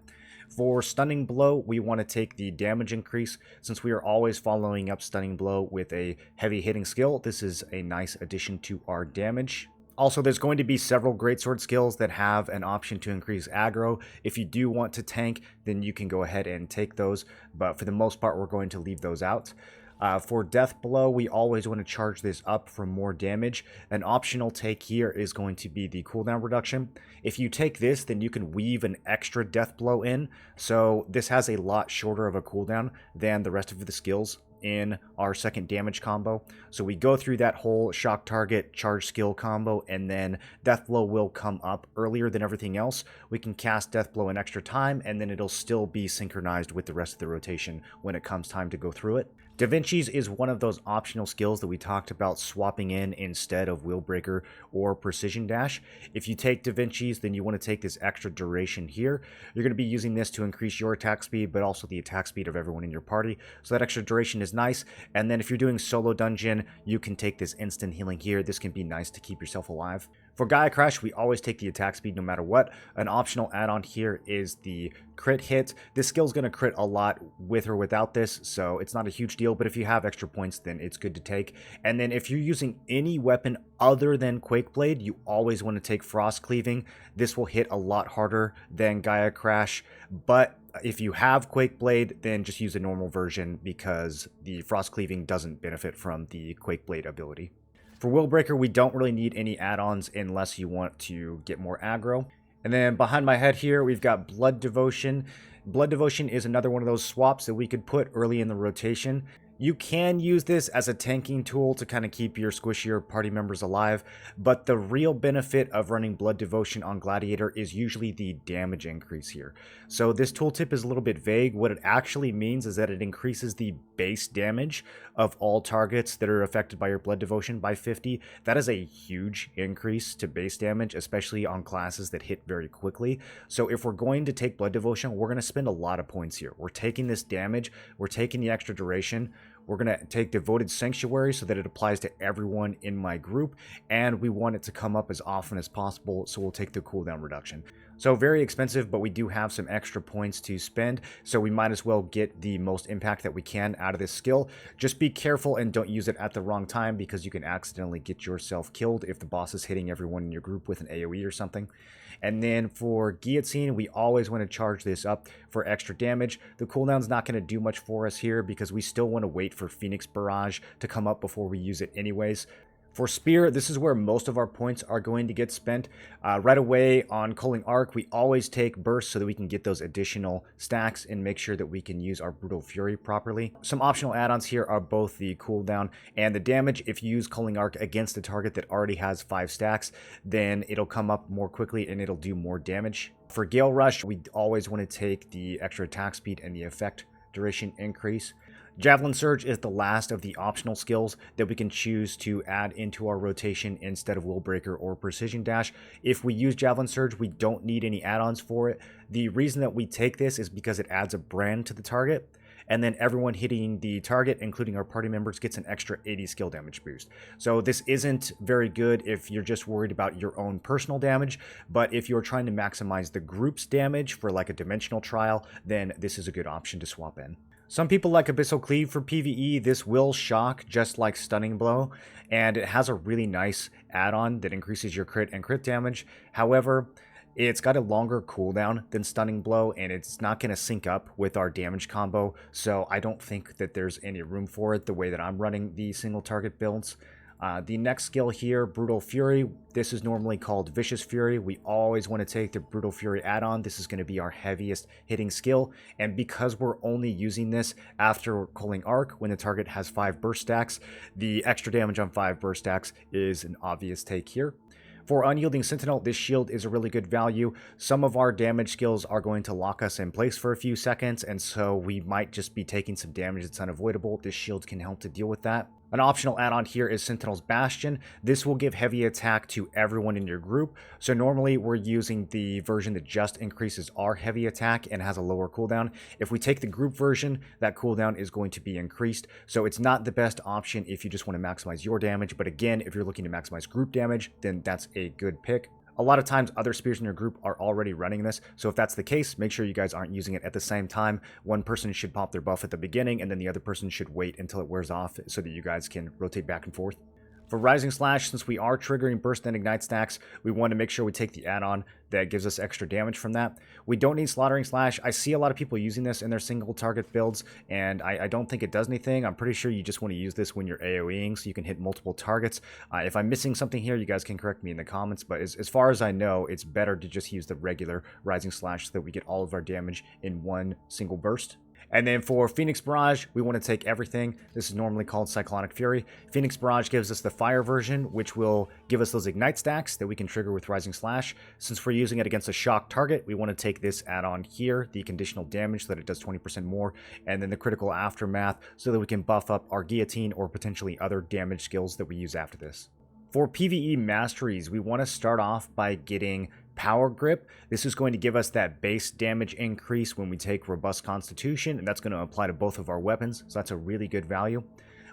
For Stunning Blow, we want to take the damage increase. Since we are always following up Stunning Blow with a heavy hitting skill, this is a nice addition to our damage. Also, there's going to be several Greatsword skills that have an option to increase aggro. If you do want to tank, then you can go ahead and take those, but for the most part, we're going to leave those out. For Death Blow, we always want to charge this up for more damage. An optional take here is going to be the cooldown reduction. If you take this, then you can weave an extra Death Blow in, so this has a lot shorter of a cooldown than the rest of the skills in our second damage combo. So we go through that whole shock target charge skill combo, and then Death Blow will come up earlier than everything else. We can cast Death Blow an extra time, and then it'll still be synchronized with the rest of the rotation when it comes time to go through it. Da Vinci's is one of those optional skills that we talked about swapping in instead of Wheel Breaker or Precision Dash. If you take Da Vinci's, then you want to take this extra duration here. You're going to be using this to increase your attack speed, but also the attack speed of everyone in your party. So that extra duration is nice. And then if you're doing solo dungeon, you can take this instant healing here. This can be nice to keep yourself alive. For Gaia Crash, we always take the attack speed no matter what. An optional add-on here is the crit hit. This skill is going to crit a lot with or without this, so it's not a huge deal, but if you have extra points, then it's good to take. And then if you're using any weapon other than Quake Blade, you always want to take Frost Cleaving. This will hit a lot harder than Gaia Crash, but if you have Quake Blade, then just use a normal version because the Frost Cleaving doesn't benefit from the Quake Blade ability. For Wheel Breaker, we don't really need any add-ons unless you want to get more aggro. And then behind my head here, we've got Blood Devotion. Blood Devotion is another one of those swaps that we could put early in the rotation. You can use this as a tanking tool to kind of keep your squishier party members alive, but the real benefit of running Blood Devotion on Gladiator is usually the damage increase here. So this tooltip is a little bit vague. What it actually means is that it increases the base damage of all targets that are affected by your Blood Devotion by 50. That is a huge increase to base damage, especially on classes that hit very quickly. So if we're going to take Blood Devotion, we're going to spend a lot of points here. We're taking this damage, we're taking the extra duration, we're going to take Devoted Sanctuary so that it applies to everyone in my group, and we want it to come up as often as possible, so we'll take the cooldown reduction. So very expensive, but we do have some extra points to spend, so we might as well get the most impact that we can out of this skill. Just be careful and don't use it at the wrong time, because you can accidentally get yourself killed if the boss is hitting everyone in your group with an AoE or something. And then for Guillotine, we always want to charge this up for extra damage. The cooldown's not going to do much for us here, because we still want to wait for Phoenix Barrage to come up before we use it anyways. For Spear, this is where most of our points are going to get spent. Right away on Culling Arc, we always take Burst so that we can get those additional stacks and make sure that we can use our Brutal Fury properly. Some optional add-ons here are both the cooldown and the damage. If you use Culling Arc against a target that already has 5 stacks, then it'll come up more quickly and it'll do more damage. For Gale Rush, we always want to take the extra attack speed and the effect duration increase. Javelin Surge is the last of the optional skills that we can choose to add into our rotation instead of Will Breaker or Precision Dash. If we use Javelin Surge, we don't need any add-ons for it. The reason that we take this is because it adds a brand to the target, and then everyone hitting the target, including our party members, gets an extra 80 skill damage boost. So this isn't very good if you're just worried about your own personal damage, but if you're trying to maximize the group's damage for like a dimensional trial, then this is a good option to swap in. Some people like Abyssal Cleave for PvE. This will shock just like Stunning Blow, and it has a really nice add-on that increases your crit and crit damage. However, it's got a longer cooldown than Stunning Blow, and it's not going to sync up with our damage combo, so I don't think that there's any room for it the way that I'm running the single target builds. The next skill here, Brutal Fury. This is normally called Vicious Fury. We always want to take the Brutal Fury add-on. This is going to be our heaviest hitting skill, and because we're only using this after Culling Arc when the target has 5 burst stacks, the extra damage on 5 burst stacks is an obvious take here. For Unyielding Sentinel, this shield is a really good value. Some of our damage skills are going to lock us in place for a few seconds, and so we might just be taking some damage that's unavoidable. This shield can help to deal with that. An optional add-on here is Sentinel's Bastion. This will give heavy attack to everyone in your group. So normally we're using the version that just increases our heavy attack and has a lower cooldown. If we take the group version, that cooldown is going to be increased. So it's not the best option if you just want to maximize your damage. But again, if you're looking to maximize group damage, then that's a good pick. A lot of times other spears in your group are already running this, so if that's the case, make sure you guys aren't using it at the same time. One person should pop their buff at the beginning, and then the other person should wait until it wears off so that you guys can rotate back and forth. For Rising Slash, since we are triggering Burst and Ignite stacks, we want to make sure we take the add-on that gives us extra damage from that. We don't need Slaughtering Slash. I see a lot of people using this in their single target builds, and I don't think it does anything. I'm pretty sure you just want to use this when you're AoEing so you can hit multiple targets. If I'm missing something here, you guys can correct me in the comments, but as far as I know, it's better to just use the regular Rising Slash so that we get all of our damage in one single burst. And then for Phoenix Barrage, we want to take everything. This is normally called Cyclonic Fury. Phoenix Barrage gives us the fire version, which will give us those ignite stacks that we can trigger with Rising Slash. Since we're using it against a shock target, we want to take this add-on here, the conditional damage, so that it does 20% more, and then the critical aftermath so that we can buff up our guillotine or potentially other damage skills that we use after this. For PvE Masteries, we want to start off by getting Power Grip. This is going to give us that base damage increase when we take Robust Constitution, and that's going to apply to both of our weapons, so that's a really good value.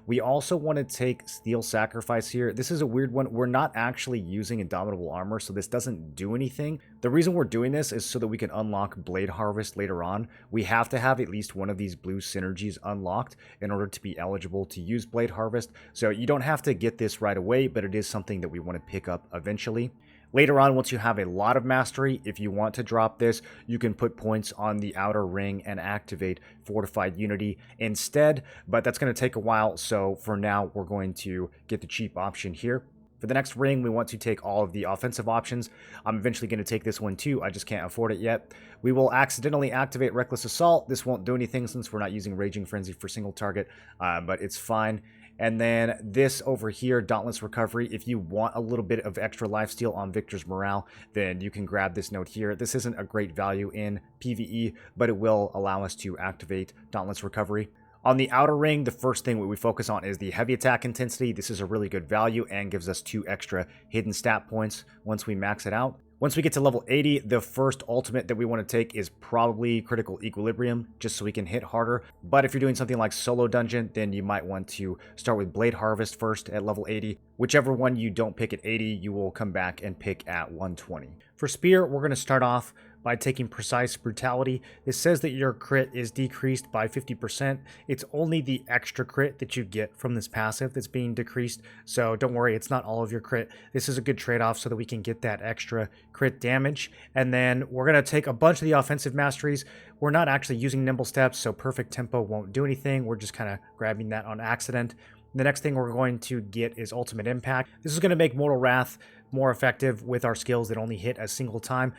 We also want to take Steel Sacrifice here. This is a weird one. We're not actually using Indomitable Armor, so this doesn't do anything. The reason we're doing this is so that we can unlock Blade Harvest later on. We have to have at least one of these blue synergies unlocked in order to be eligible to use Blade Harvest. So you don't have to get this right away, but it is something that we want to pick up eventually. Later on, once you have a lot of mastery, if you want to drop this, you can put points on the outer ring and activate Fortified Unity instead, but that's going to take a while, so for now, we're going to get the cheap option here. For the next ring, we want to take all of the offensive options. I'm eventually going to take this one too, I just can't afford it yet. We will accidentally activate Reckless Assault. This won't do anything since we're not using Raging Frenzy for single target, but it's fine. And then this over here, Dauntless Recovery. If you want a little bit of extra lifesteal on Victor's morale, then you can grab this note here. This isn't a great value in PvE, but it will allow us to activate Dauntless Recovery. On the outer ring, the first thing we focus on is the heavy attack intensity. This is a really good value and gives us 2 extra hidden stat points once we max it out. Once we get to level 80, the first ultimate that we want to take is probably Critical Equilibrium, just so we can hit harder. But if you're doing something like Solo Dungeon, then you might want to start with Blade Harvest first at level 80. Whichever one you don't pick at 80, you will come back and pick at 120. For Spear, we're going to start off by taking Precise Brutality. This says that your crit is decreased by 50%. It's only the extra crit that you get from this passive that's being decreased, so don't worry, it's not all of your crit. This is a good trade-off so that we can get that extra crit damage. And then we're going to take a bunch of the offensive masteries. We're not actually using Nimble Steps, so Perfect Tempo won't do anything. We're just kind of grabbing that on accident. The next thing we're going to get is Ultimate Impact. This is going to make Mortal Wrath more effective with our skills that only hit a single time.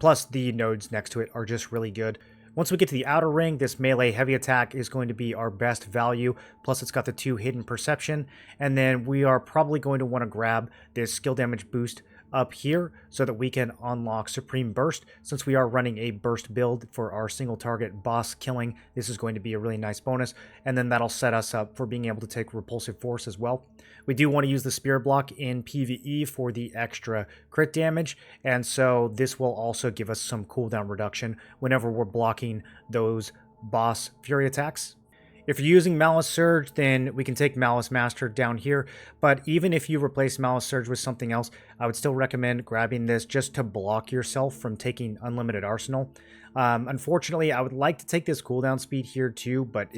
Plus, the nodes next to it are just really good. Once we get to the outer ring, this melee heavy attack is going to be our best value. Plus, it's got the 2 hidden perception. And then we are probably going to want to grab this skill damage boost up here so that we can unlock Supreme Burst. Since we are running a burst build for our single target boss killing, this is going to be a really nice bonus, and then that'll set us up for being able to take Repulsive Force as well. We do want to use the Spear block in PvE for the extra crit damage, and so this will also give us some cooldown reduction whenever we're blocking those boss fury attacks. If you're using Malice Surge, then we can take Malice Master down here, but even if you replace Malice Surge with something else, I would still recommend grabbing this just to block yourself from taking Unlimited Arsenal. Unfortunately, I would like to take this cooldown speed here too, but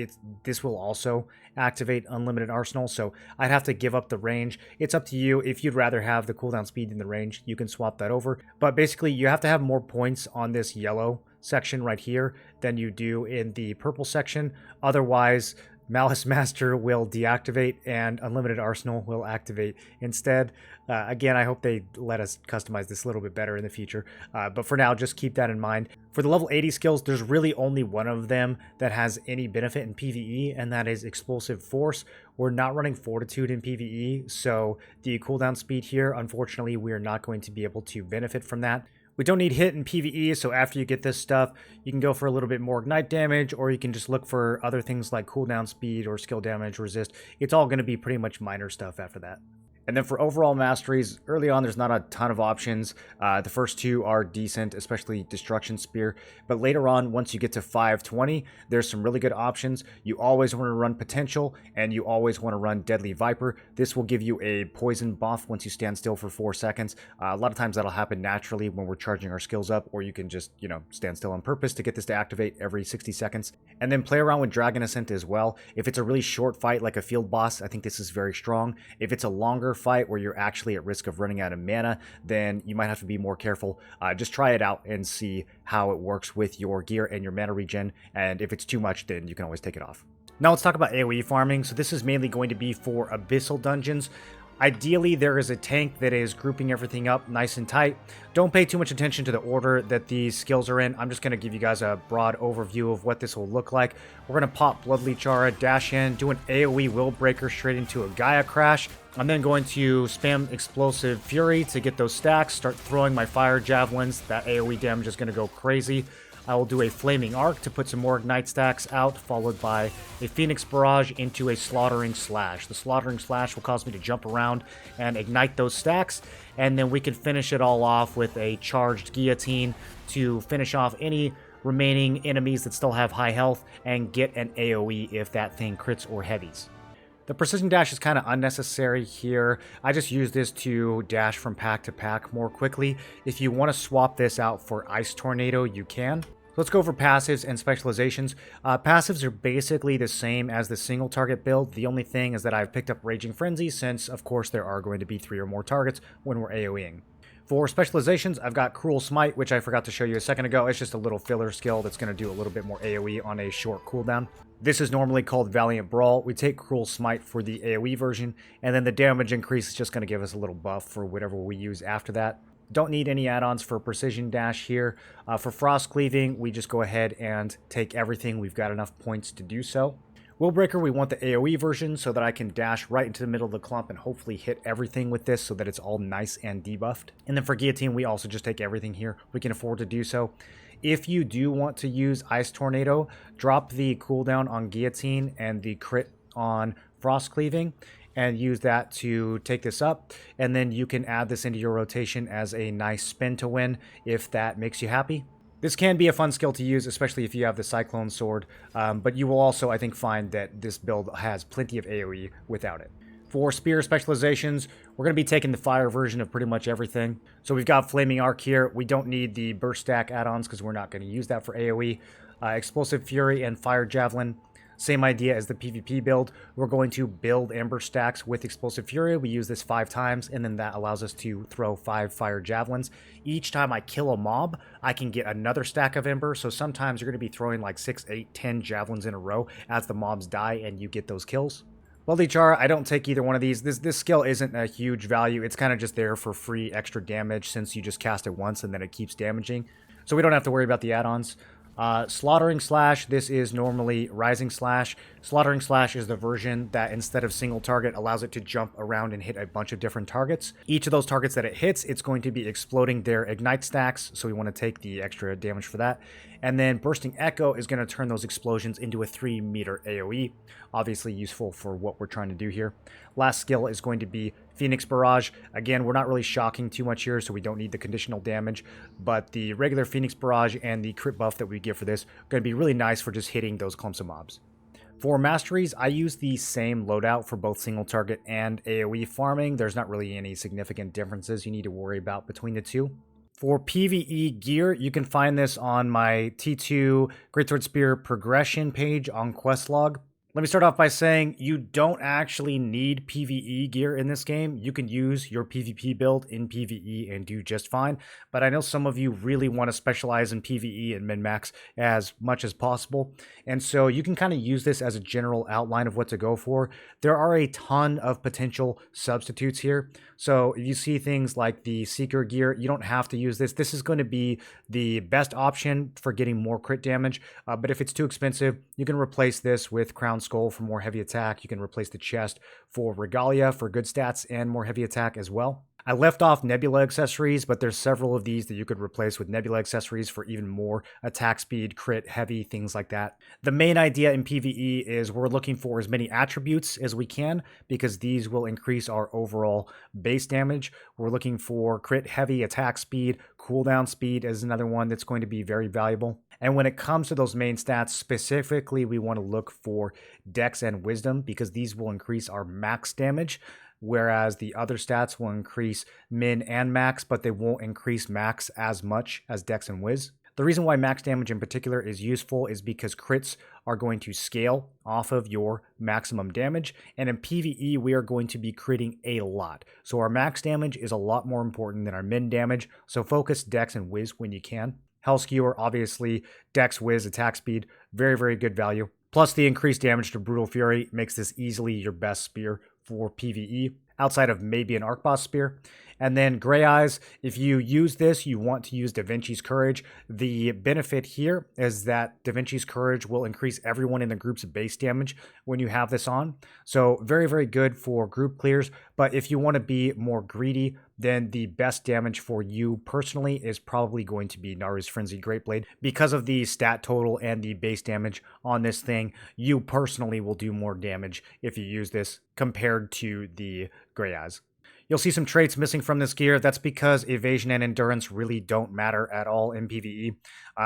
this will also activate Unlimited Arsenal, so I'd have to give up the range. It's up to you. If you'd rather have the cooldown speed than the range, you can swap that over, but basically you have to have more points on this yellow section right here than you do in the purple section. Otherwise, Malice Master will deactivate and Unlimited Arsenal will activate instead. Again, I hope they let us customize this a little bit better in the future. But for now, just keep that in mind. For the level 80 skills, there's really only one of them that has any benefit in PvE, and that is Explosive Force. We're not running Fortitude in PvE, so the cooldown speed here, unfortunately, we are not going to be able to benefit from that. We don't need hit in PvE, so after you get this stuff, you can go for a little bit more ignite damage, or you can just look for other things like cooldown speed or skill damage, resist. It's all going to be pretty much minor stuff after that. And then for overall masteries, early on there's not a ton of options. The first 2 are decent, especially Destruction Spear. But later on, once you get to 520, there's some really good options. You always want to run Potential, and you always want to run Deadly Viper. This will give you a poison buff once you stand still for 4 seconds. A lot of times that'll happen naturally when we're charging our skills up, or you can just, stand still on purpose to get this to activate every 60 seconds. And then play around with Dragon Ascent as well. If it's a really short fight like a field boss, I think this is very strong. If it's a longer fight where you're actually at risk of running out of mana, then you might have to be more careful. Just try it out and see how it works with your gear and your mana regen, and if it's too much, then you can always take it off. Now let's talk about AoE farming. So this is mainly going to be for abyssal dungeons. Ideally, there is a tank that is grouping everything up nice and tight. Don't pay too much attention to the order that these skills are in. I'm just going to give you guys a broad overview of what this will look like. We're going to pop Bloodleech Aura, dash in, do an AoE Willbreaker straight into a Gaia Crash. I'm then going to spam Explosive Fury to get those stacks, start throwing my Fire Javelins. That AoE damage is going to go crazy. I will do a Flaming Arc to put some more Ignite stacks out, followed by a Phoenix Barrage into a Slaughtering Slash. The Slaughtering Slash will cause me to jump around and ignite those stacks, and then we can finish it all off with a Charged Guillotine to finish off any remaining enemies that still have high health and get an AoE if that thing crits or heavies. The precision dash is kind of unnecessary here. I just use this to dash from pack to pack more quickly. If you want to swap this out for Ice Tornado, you can. Let's go for passives and specializations. Passives are basically the same as the single target build. The only thing is that I've picked up Raging Frenzy since, of course, there are going to be 3 or more targets when we're AoEing. For specializations, I've got Cruel Smite, which I forgot to show you a second ago. It's just a little filler skill that's going to do a little bit more AoE on a short cooldown. This is normally called Valiant Brawl. We take Cruel Smite for the AoE version, and then the damage increase is just going to give us a little buff for whatever we use after that. Don't need any add-ons for Precision Dash here. For Frost Cleaving, we just go ahead and take everything. We've got enough points to do so. Willbreaker, we want the AoE version so that I can dash right into the middle of the clump and hopefully hit everything with this so that it's all nice and debuffed. And then for Guillotine, we also just take everything here. We can afford to do so. If you do want to use Ice Tornado, drop the cooldown on Guillotine and the crit on Frost Cleaving, and use that to take this up. And then you can add this into your rotation as a nice spin to win if that makes you happy. This can be a fun skill to use, especially if you have the Cyclone Sword, but you will also, I think, find that this build has plenty of AoE without it. For spear specializations, we're going to be taking the fire version of pretty much everything. So we've got Flaming Arc here. We don't need the Burst Stack add-ons because we're not going to use that for AoE. Explosive Fury and Fire Javelin. Same idea as the PvP build. We're going to build Ember stacks with Explosive Fury. We use this 5 times, and then that allows us to throw 5 Fire Javelins. Each time I kill a mob, I can get another stack of Ember, so sometimes you're going to be throwing like 6, 8, 10 Javelins in a row as the mobs die and you get those kills. Wealthy Char, I don't take either one of these. This skill isn't a huge value. It's kind of just there for free extra damage since you just cast it once and then it keeps damaging. So we don't have to worry about the add-ons. Slaughtering Slash, this is normally Rising Slash. Slaughtering Slash is the version that instead of single target allows it to jump around and hit a bunch of different targets. Each of those targets that it hits, it's going to be exploding their Ignite stacks, so we want to take the extra damage for that. And then Bursting Echo is going to turn those explosions into a 3-meter AoE. Obviously useful for what we're trying to do here. Last skill is going to be Phoenix Barrage. Again, we're not really shocking too much here, so we don't need the conditional damage. But the regular Phoenix Barrage and the crit buff that we give for this are going to be really nice for just hitting those clumps of mobs. For masteries, I use the same loadout for both single target and AoE farming. There's not really any significant differences you need to worry about between the two. For PvE Gear, you can find this on my T2 Greatsword Spear progression page on Questlog. Let me start off by saying you don't actually need PvE gear in this game. You can use your PvP build in PvE and do just fine, but I know some of you really want to specialize in PvE and min-max as much as possible, and so you can kind of use this as a general outline of what to go for. There are a ton of potential substitutes here, so if you see things like the Seeker gear, you don't have to use this. This is going to be the best option for getting more crit damage, but if it's too expensive, you can replace this with Crown Skull for more heavy attack. You can replace the chest for Regalia for good stats and more heavy attack as well. I left off Nebula accessories, but there's several of these that you could replace with Nebula accessories for even more attack speed, crit, heavy, things like that. The main idea in PvE is we're looking for as many attributes as we can because these will increase our overall base damage. We're looking for crit, heavy, attack speed, cooldown speed is another one that's going to be very valuable. And when it comes to those main stats, specifically, we want to look for Dex and Wisdom because these will increase our max damage, whereas the other stats will increase min and max, but they won't increase max as much as Dex and Wiz. The reason why max damage in particular is useful is because crits are going to scale off of your maximum damage, and in PvE we are going to be critting a lot. So our max damage is a lot more important than our min damage, so focus Dex and Wiz when you can. Hellskewer, obviously, Dex, Wiz, attack speed, very, very good value. Plus the increased damage to Brutal Fury makes this easily your best spear for PvE, outside of maybe an Arc Boss spear. And then Grey Eyes, if you use this, you want to use Da Vinci's Courage. The benefit here is that Da Vinci's Courage will increase everyone in the group's base damage when you have this on. So very, very good for group clears. But if you want to be more greedy, then the best damage for you personally is probably going to be Naru's Frenzied Greatblade. Because of the stat total and the base damage on this thing, you personally will do more damage if you use this compared to the Grey Eyes. You'll see some traits missing from this gear. That's because evasion and endurance really don't matter at all in PvE.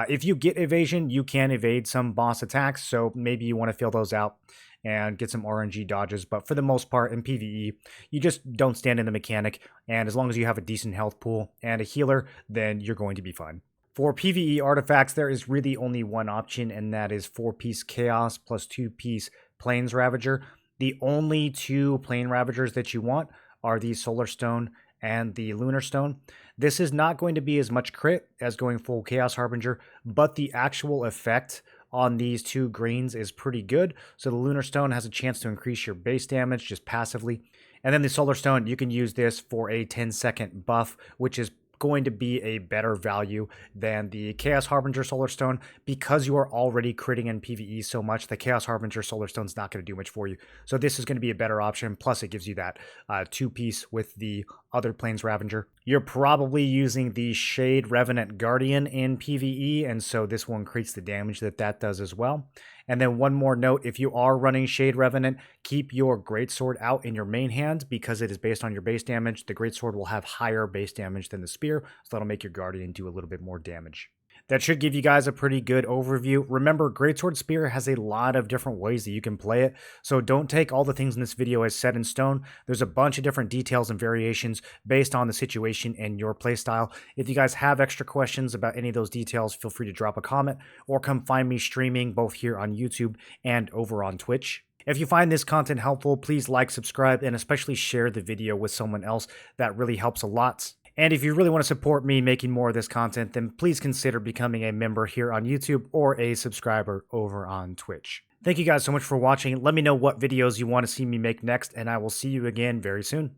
If you get evasion, you can evade some boss attacks, so maybe you want to fill those out and get some RNG dodges, but for the most part in PvE, you just don't stand in the mechanic, and as long as you have a decent health pool and a healer, then you're going to be fine. For PvE artifacts, there is really only one option, and that is 4-piece Chaos plus 2-piece Plains Ravager. The only 2 Plain Ravagers that you want are the Solar Stone and the Lunar Stone. This is not going to be as much crit as going full Chaos Harbinger, but the actual effect on these 2 greens is pretty good. So the Lunar Stone has a chance to increase your base damage just passively. And then the Solar Stone, you can use this for a 10-second buff, which is going to be a better value than the Chaos Harbinger Solar Stone. Because you are already critting in PvE so much, the Chaos Harbinger Solar Stone is not going to do much for you. So this is going to be a better option. Plus it gives you that 2-piece with the other Plains Ravager. You're probably using the Shade Revenant Guardian in PvE, and so this will increase the damage that does as well. And then one more note, if you are running Shade Revenant, keep your Greatsword out in your main hand because it is based on your base damage. The Greatsword will have higher base damage than the spear, so that'll make your Guardian do a little bit more damage. That should give you guys a pretty good overview. Remember, Greatsword Spear has a lot of different ways that you can play it, so don't take all the things in this video as set in stone. There's a bunch of different details and variations based on the situation and your playstyle. If you guys have extra questions about any of those details, feel free to drop a comment or come find me streaming both here on YouTube and over on Twitch. If you find this content helpful, please like, subscribe, and especially share the video with someone else. That really helps a lot. And if you really want to support me making more of this content, then please consider becoming a member here on YouTube or a subscriber over on Twitch. Thank you guys so much for watching. Let me know what videos you want to see me make next, and I will see you again very soon.